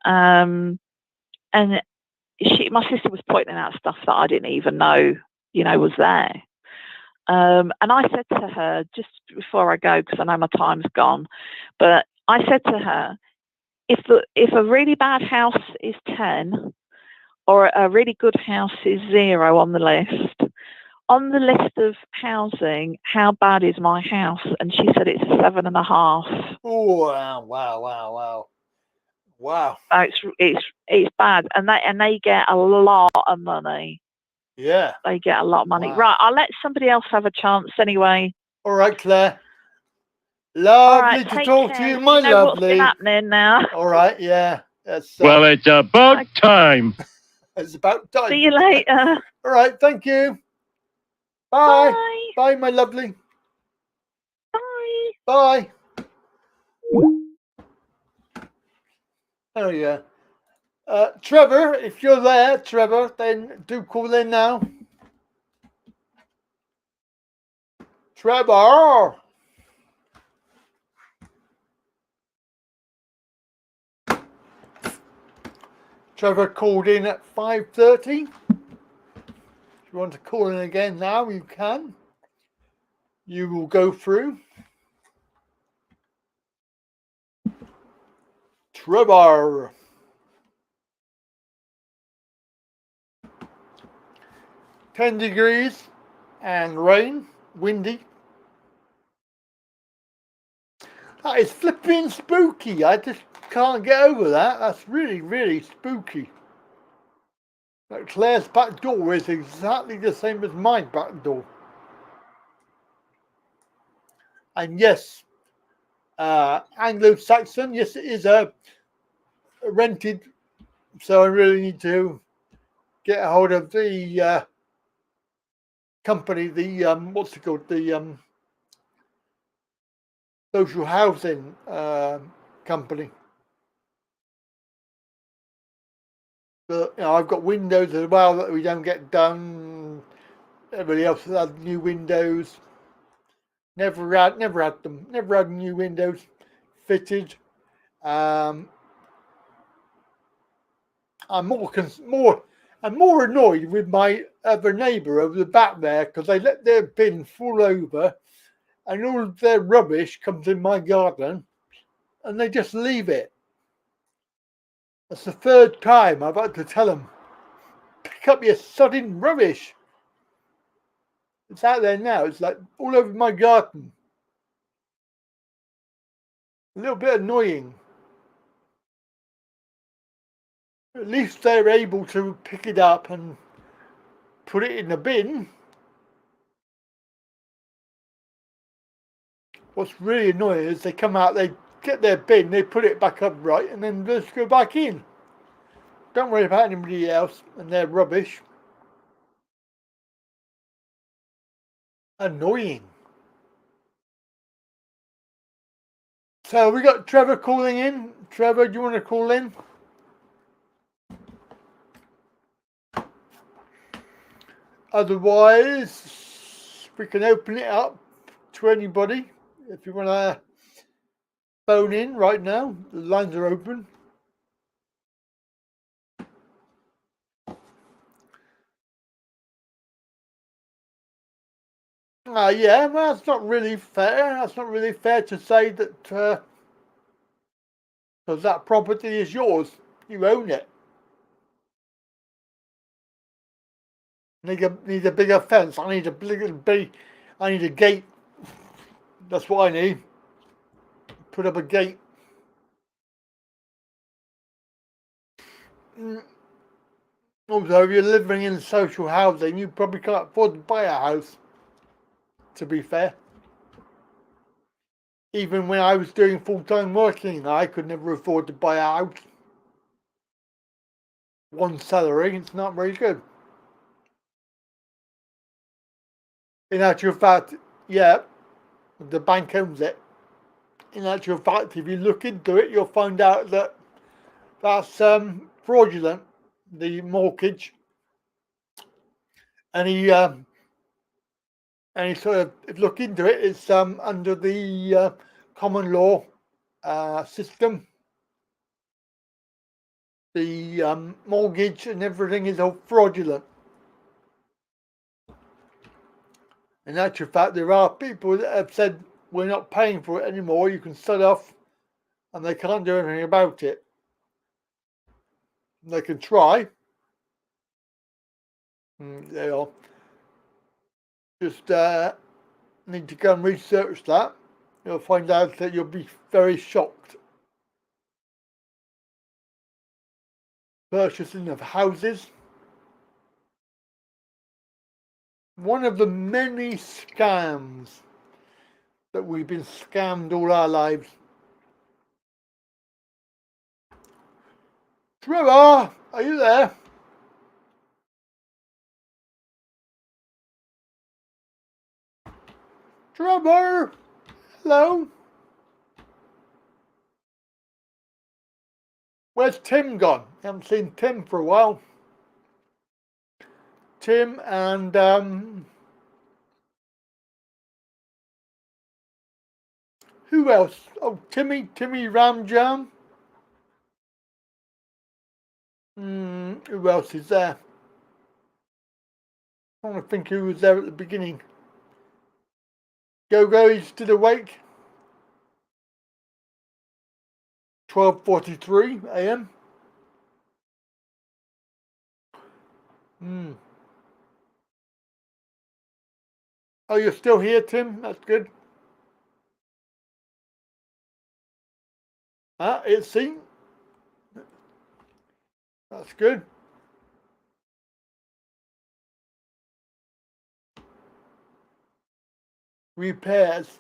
And my sister was pointing out stuff that I didn't even know, you know, was there. And I said to her, just before I go, because I know my time's gone, but I said to her, if a really bad house is 10 or a really good house is 0 on the list of housing, how bad is my house? And she said it's a 7.5. Oh, wow. So it's bad, and they get a lot of money. Yeah, they get a lot of money. Wow. Right, I'll let somebody else have a chance anyway. All right, Claire. Lovely to talk to you, my lovely. What's been happening now? All right, yeah. Well, it's about time. It's about time. See you later. All right, thank you. Bye. Bye, my lovely. Bye. Bye. Oh, yeah. Trevor, if you're there, Trevor, then do call in now. Trevor. Trevor called in at 5:30. If you want to call in again now, you can. You will go through. Trevor. $10 degrees and rain, windy. That is flipping spooky. I just can't get over that. That's really, really spooky. Like Claire's back door is exactly the same as my back door. And yes, Anglo-Saxon, yes, it is rented. So I really need to get a hold of the company, the what's it called, the social housing company. But I've got windows as well that we don't get done. Everybody else has had new windows. Never had them. Never had new windows fitted. I'm more annoyed with my other neighbour over the back there because they let their bin fall over and all of their rubbish comes in my garden and they just leave it. That's the third time I've had to tell them, pick up your sodding rubbish. It's out there now. It's like all over my garden. A little bit annoying. At least they're able to pick it up and put it in the bin. What's really annoying is they come out, they get their bin, they put it back upright and then just go back in. Don't worry about anybody else and their rubbish. Annoying. So we got Trevor calling in. Trevor, do you want to call in? Otherwise, we can open it up to anybody. If you want to phone in right now, the lines are open. Yeah, well, that's not really fair. That's not really fair to say that because that property is yours. You own it. Need a bigger fence. I need a gate. That's what I need. Put up a gate. Also, if you're living in social housing, you probably can't afford to buy a house. To be fair, even when I was doing full-time working, I could never afford to buy a house. One salary, it's not very good. In actual fact, yeah, the bank owns it. In actual fact, if you look into it, you'll find out that that's fraudulent, the mortgage. And he sort of look into it. It's under the common law system. The mortgage and everything is all fraudulent. In actual fact, there are people that have said, we're not paying for it anymore, you can shut off, and they can't do anything about it. They can try. They are. Just need to go and research that. You'll find out that you'll be very shocked. Purchasing of houses. One of the many scams that we've been scammed all our lives. Trevor, are you there? Trevor, hello. Where's Tim gone? I haven't seen Tim for a while. Tim and who else? Oh, Timmy Ramjam. Who else is there? I want to think who was there at the beginning. Go, he's still awake. 12:43 a.m. Oh, you're still here, Tim? That's good. It's seen. That's good. Repairs.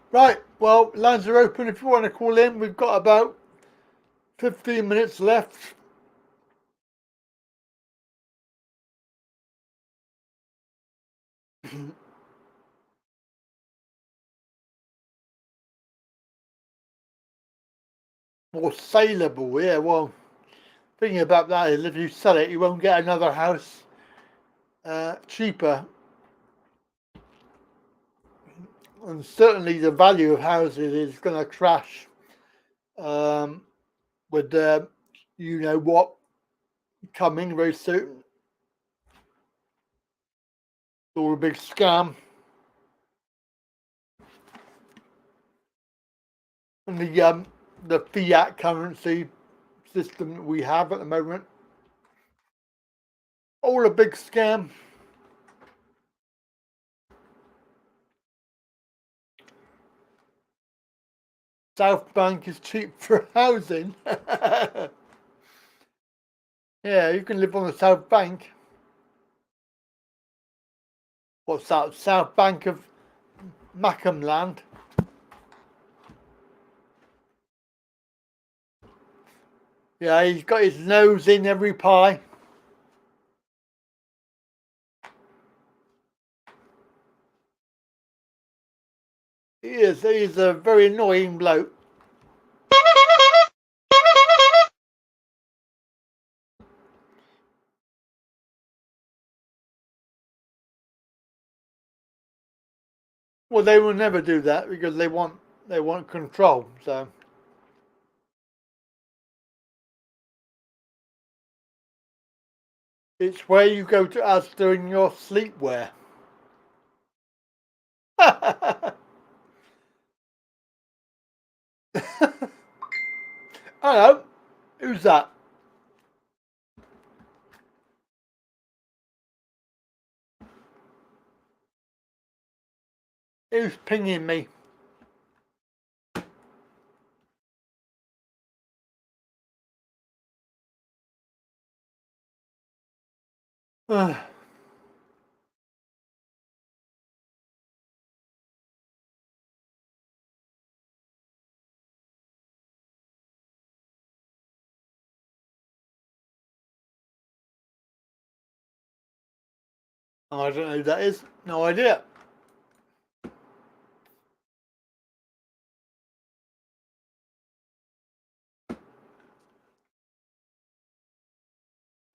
Right, well, lines are open if you want to call in. We've got about 15 minutes left. More saleable, yeah, well, thinking about that is if you sell it, you won't get another house cheaper. And certainly the value of houses is going to crash with the, you know what, coming very soon. It's all a big scam. And the fiat currency system that we have at the moment, all a big scam. South Bank is cheap for housing. Yeah, you can live on the South Bank. What's that? South Bank of Mackham Land. Yeah, he's got his nose in every pie. He's a very annoying bloke. Well, they will never do that because they want control. So it's where you go to us doing your sleepwear. Hello, who's that? Who's pinging me? I don't know who that is. No idea.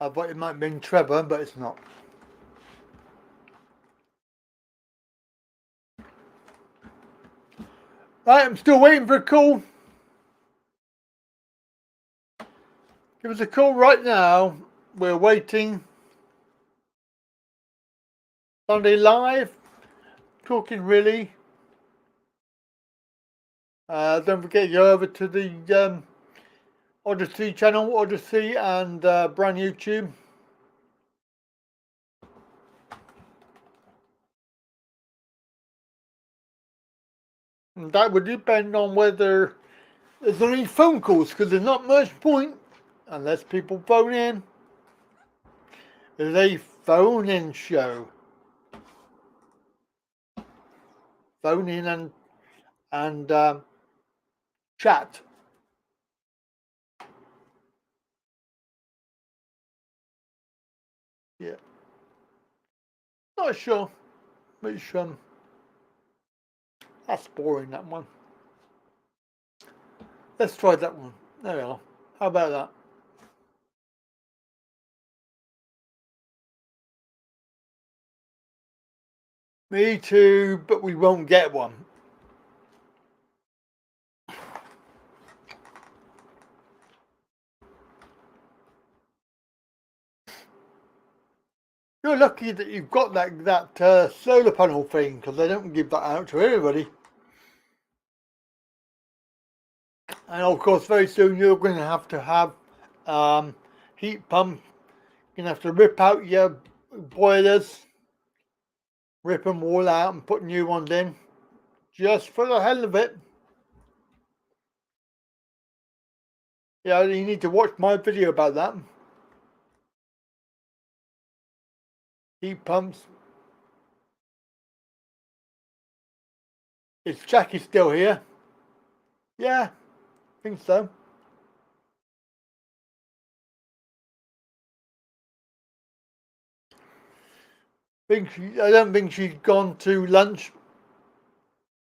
I thought it might have been Trevor, but it's not. Right, I'm still waiting for a call. Give us a call right now. We're waiting. Sunday Live. Talking really. Don't forget to go over to the Odyssey channel, Odyssey and brand YouTube. And that would depend on whether there's any phone calls, because there's not much point unless people phone in. There's a phone-in show. Phone in and chat. Yeah. Not sure which that's boring, that one. Let's try that one. There we are. How about that? Me too, but we won't get one. You're lucky that you've got that solar panel thing, because they don't give that out to everybody. And of course, very soon you're going to have heat pump. You're going to have to rip out your boilers, rip them all out and put new ones in, just for the hell of it. Yeah, you need to watch my video about that. Heat pumps. Is Jackie still here? Yeah, I think so. I don't think she's gone to lunch.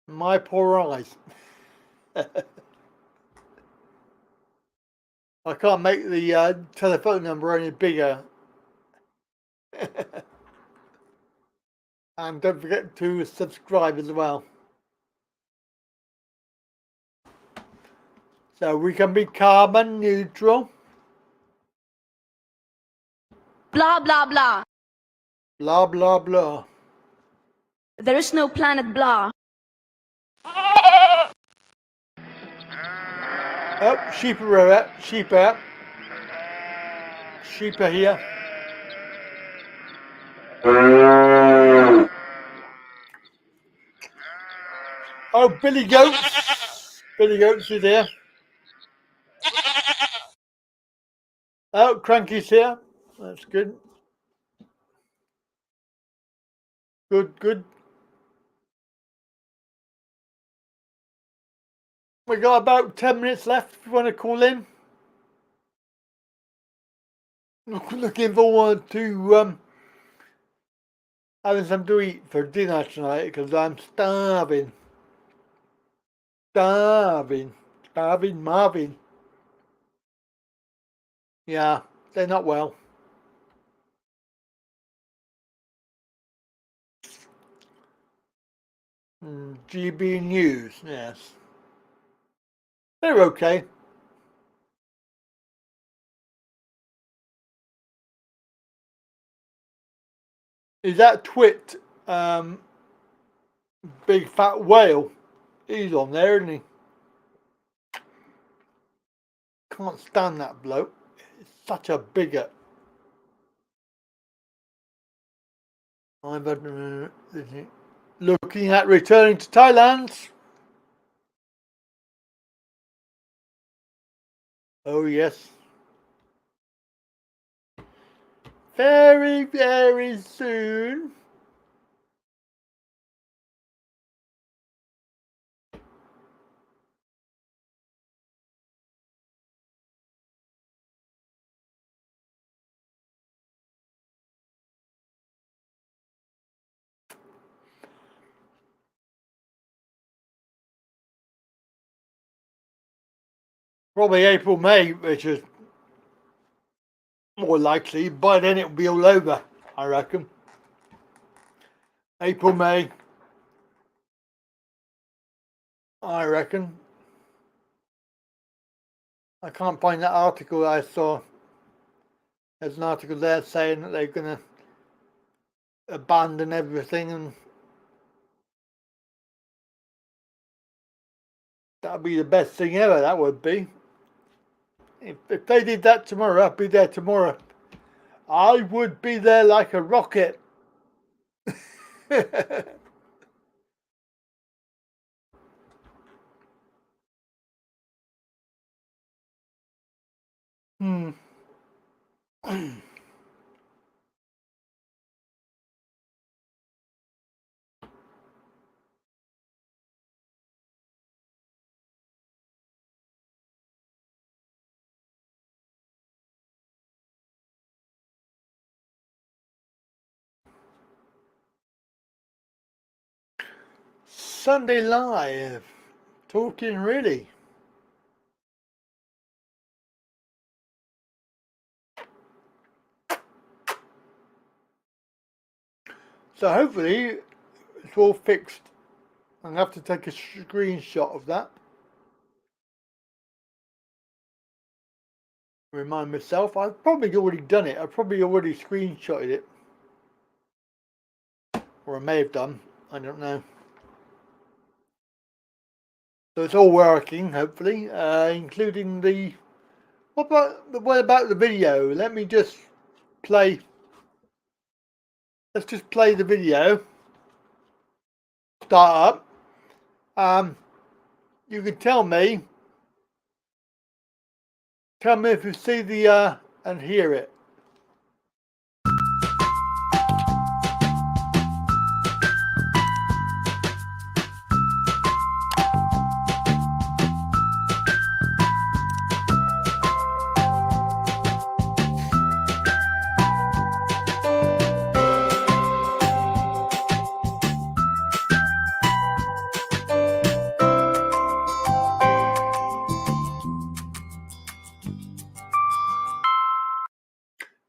My poor eyes. I can't make the telephone number any bigger. And don't forget to subscribe as well. So we can be carbon neutral. Blah, blah, blah. Blah, blah, blah. There is no planet blah. Oh, sheep are out. Sheep out. Sheep are here. Oh, Billy Goats. Billy Goats is here. Oh, Cranky's here. That's good. Good, good. We got about 10 minutes left if you want to call in. Looking forward to having something to eat for dinner tonight because I'm starving. Starving. Starving Marvin. Yeah, they're not well. GB News, yes. They're okay. Is that Twit, big fat whale? He's on there, isn't he? Can't stand that bloke. It's such a bigot. I'm looking at returning to Thailand. Oh yes. Very, very soon. Probably April, May, which is more likely. By then it'll be all over, I reckon. April, May. I reckon. I can't find that article I saw. There's an article there saying that they're going to abandon everything, and that'd be the best thing ever, that would be. If they did that tomorrow, I'd be there tomorrow. I would be there like a rocket. Sunday Live, talking really. So hopefully it's all fixed. I'm going to have to take a screenshot of that. Remind myself, I've probably already done it. I've probably already screenshotted it. Or I may have done. I don't know. So it's all working, hopefully, including the What about the video? Let me just play. Let's just play the video. Start up. You can tell me if you see the and hear it.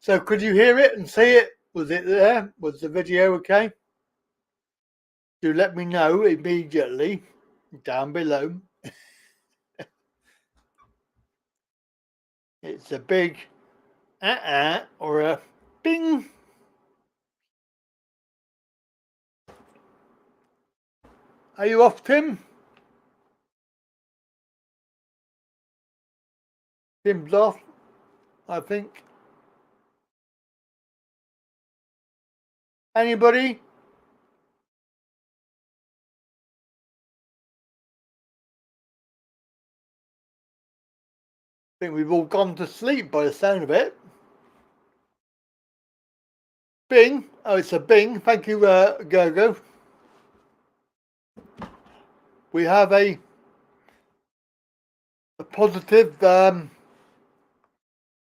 So could you hear it and see it? Was it there? Was the video okay? Do let me know immediately down below. It's a big or a bing. Are you off, Tim? Tim's off, I think. Anybody? I think we've all gone to sleep by the sound of it. Bing. Oh, it's a bing. Thank you, Gogo. We have a positive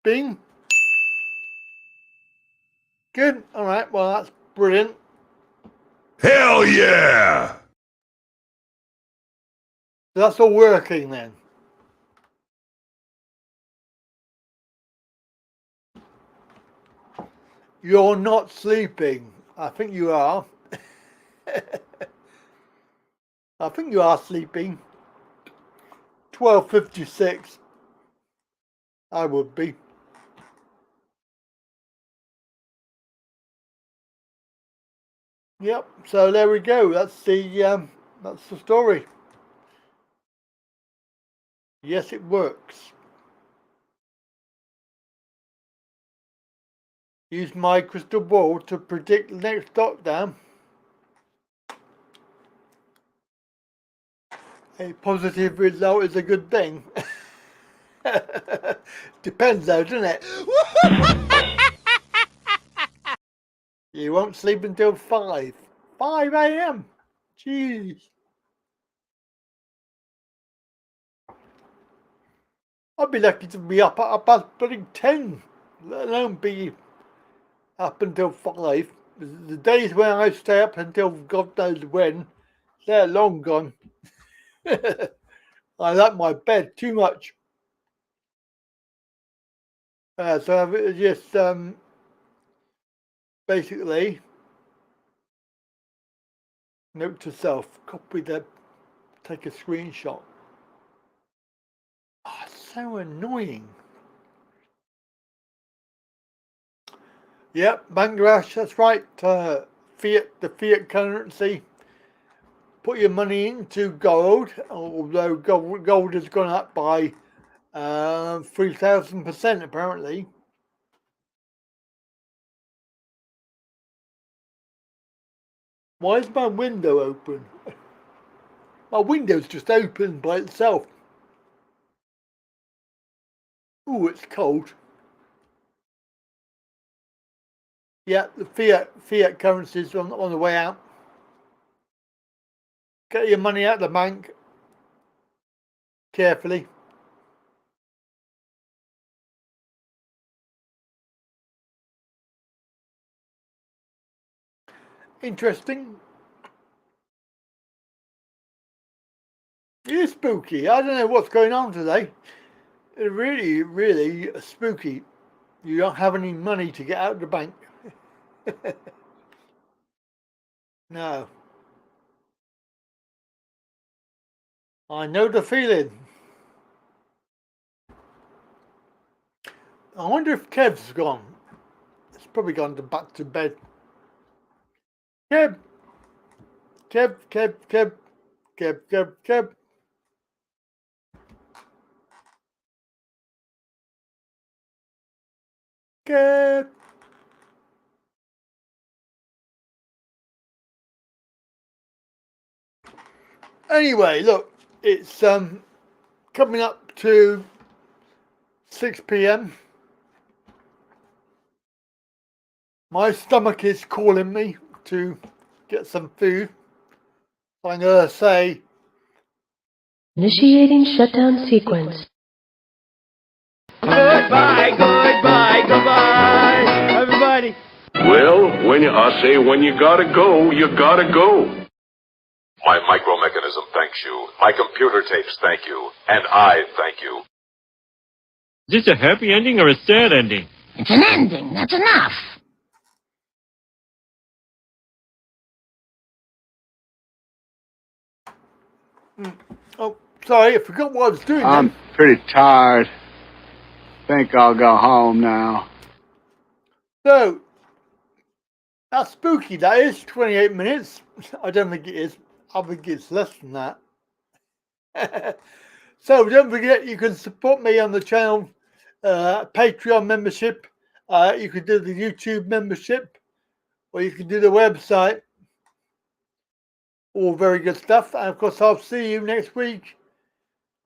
bing. Good. All right. Well, that's brilliant. Hell yeah! So that's all working then. You're not sleeping. I think you are. I think you are sleeping. 12:56. I would be. Yep. So there we go. That's the story. Yes, it works. Use my crystal ball to predict the next lockdown. A positive result is a good thing. Depends though, doesn't it? You won't sleep until 5 a.m. Jeez. I'd be lucky to be up at past 10, let alone be up until 5. The days when I stay up until God knows when, they're long gone. I like my bed too much. So I've just basically note to self, copy that, take a screenshot. Oh, so annoying. Yep, Bangladesh, that's right. The fiat currency. Put your money into gold, although gold has gone up by 3,000% apparently. Why is my window open? My window's just open by itself. Ooh, it's cold. Yeah, the fiat currency's on the way out. Get your money out of the bank carefully. Interesting. It is spooky. I don't know what's going on today. It's really, really spooky. You don't have any money to get out of the bank. No. I know the feeling. I wonder if Kev's gone. It's probably gone back to bed. Kev. Anyway, look, it's coming up to 6 p.m. My stomach is calling me to get some food. I'm going to say... Initiating shutdown sequence. Goodbye, everybody. Well, when you gotta go, you gotta go. My micro mechanism thanks you. My computer tapes thank you. And I thank you. Is this a happy ending or a sad ending? It's an ending. That's enough. Oh, sorry, I forgot what I was doing. I'm pretty tired. Think I'll go home now. So, that's spooky, that is 28 minutes. I don't think it is. I think it's less than that. So, don't forget, you can support me on the channel, Patreon membership. You can do the YouTube membership, or you can do the website. All very good stuff. And of course, I'll see you next week,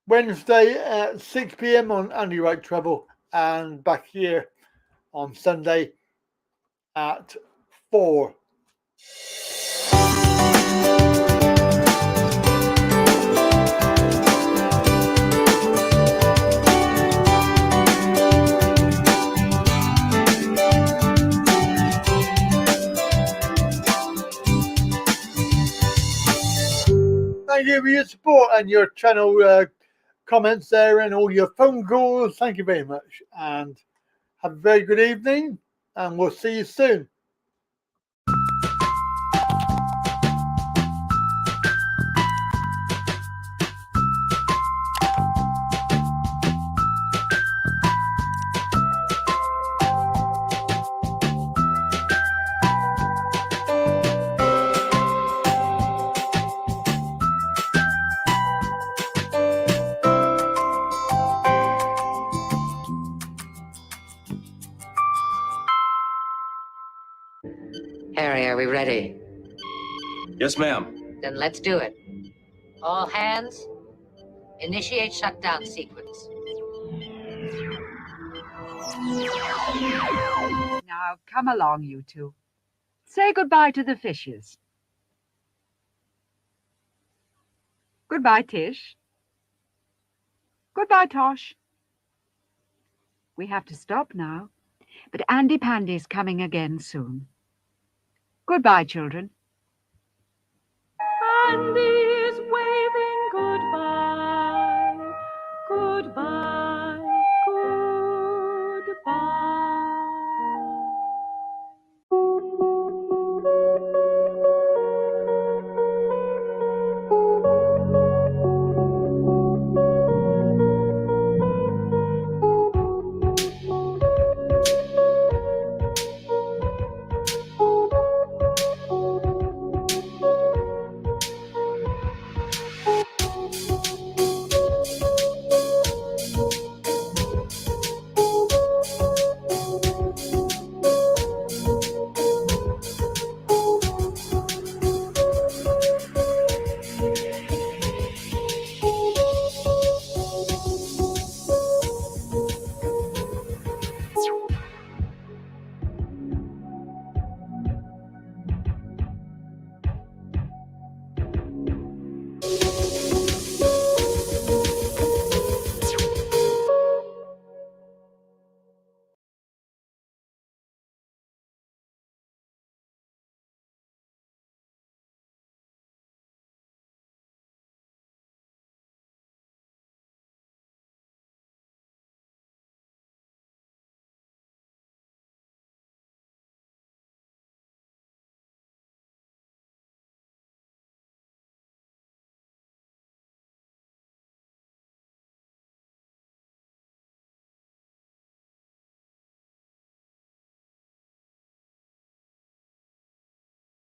Wednesday at 6 p.m. on Andy Wright Travel, and back here on Sunday at 4. Thank you for your support and your channel comments there and all your phone calls. Thank you very much. And have a very good evening. And we'll see you soon. Harry, are we ready? Yes, ma'am. Then let's do it. All hands, initiate shutdown sequence. Now, come along, you two. Say goodbye to the fishes. Goodbye, Tish. Goodbye, Tosh. We have to stop now, but Andy Pandy's coming again soon. Goodbye, children. Andy!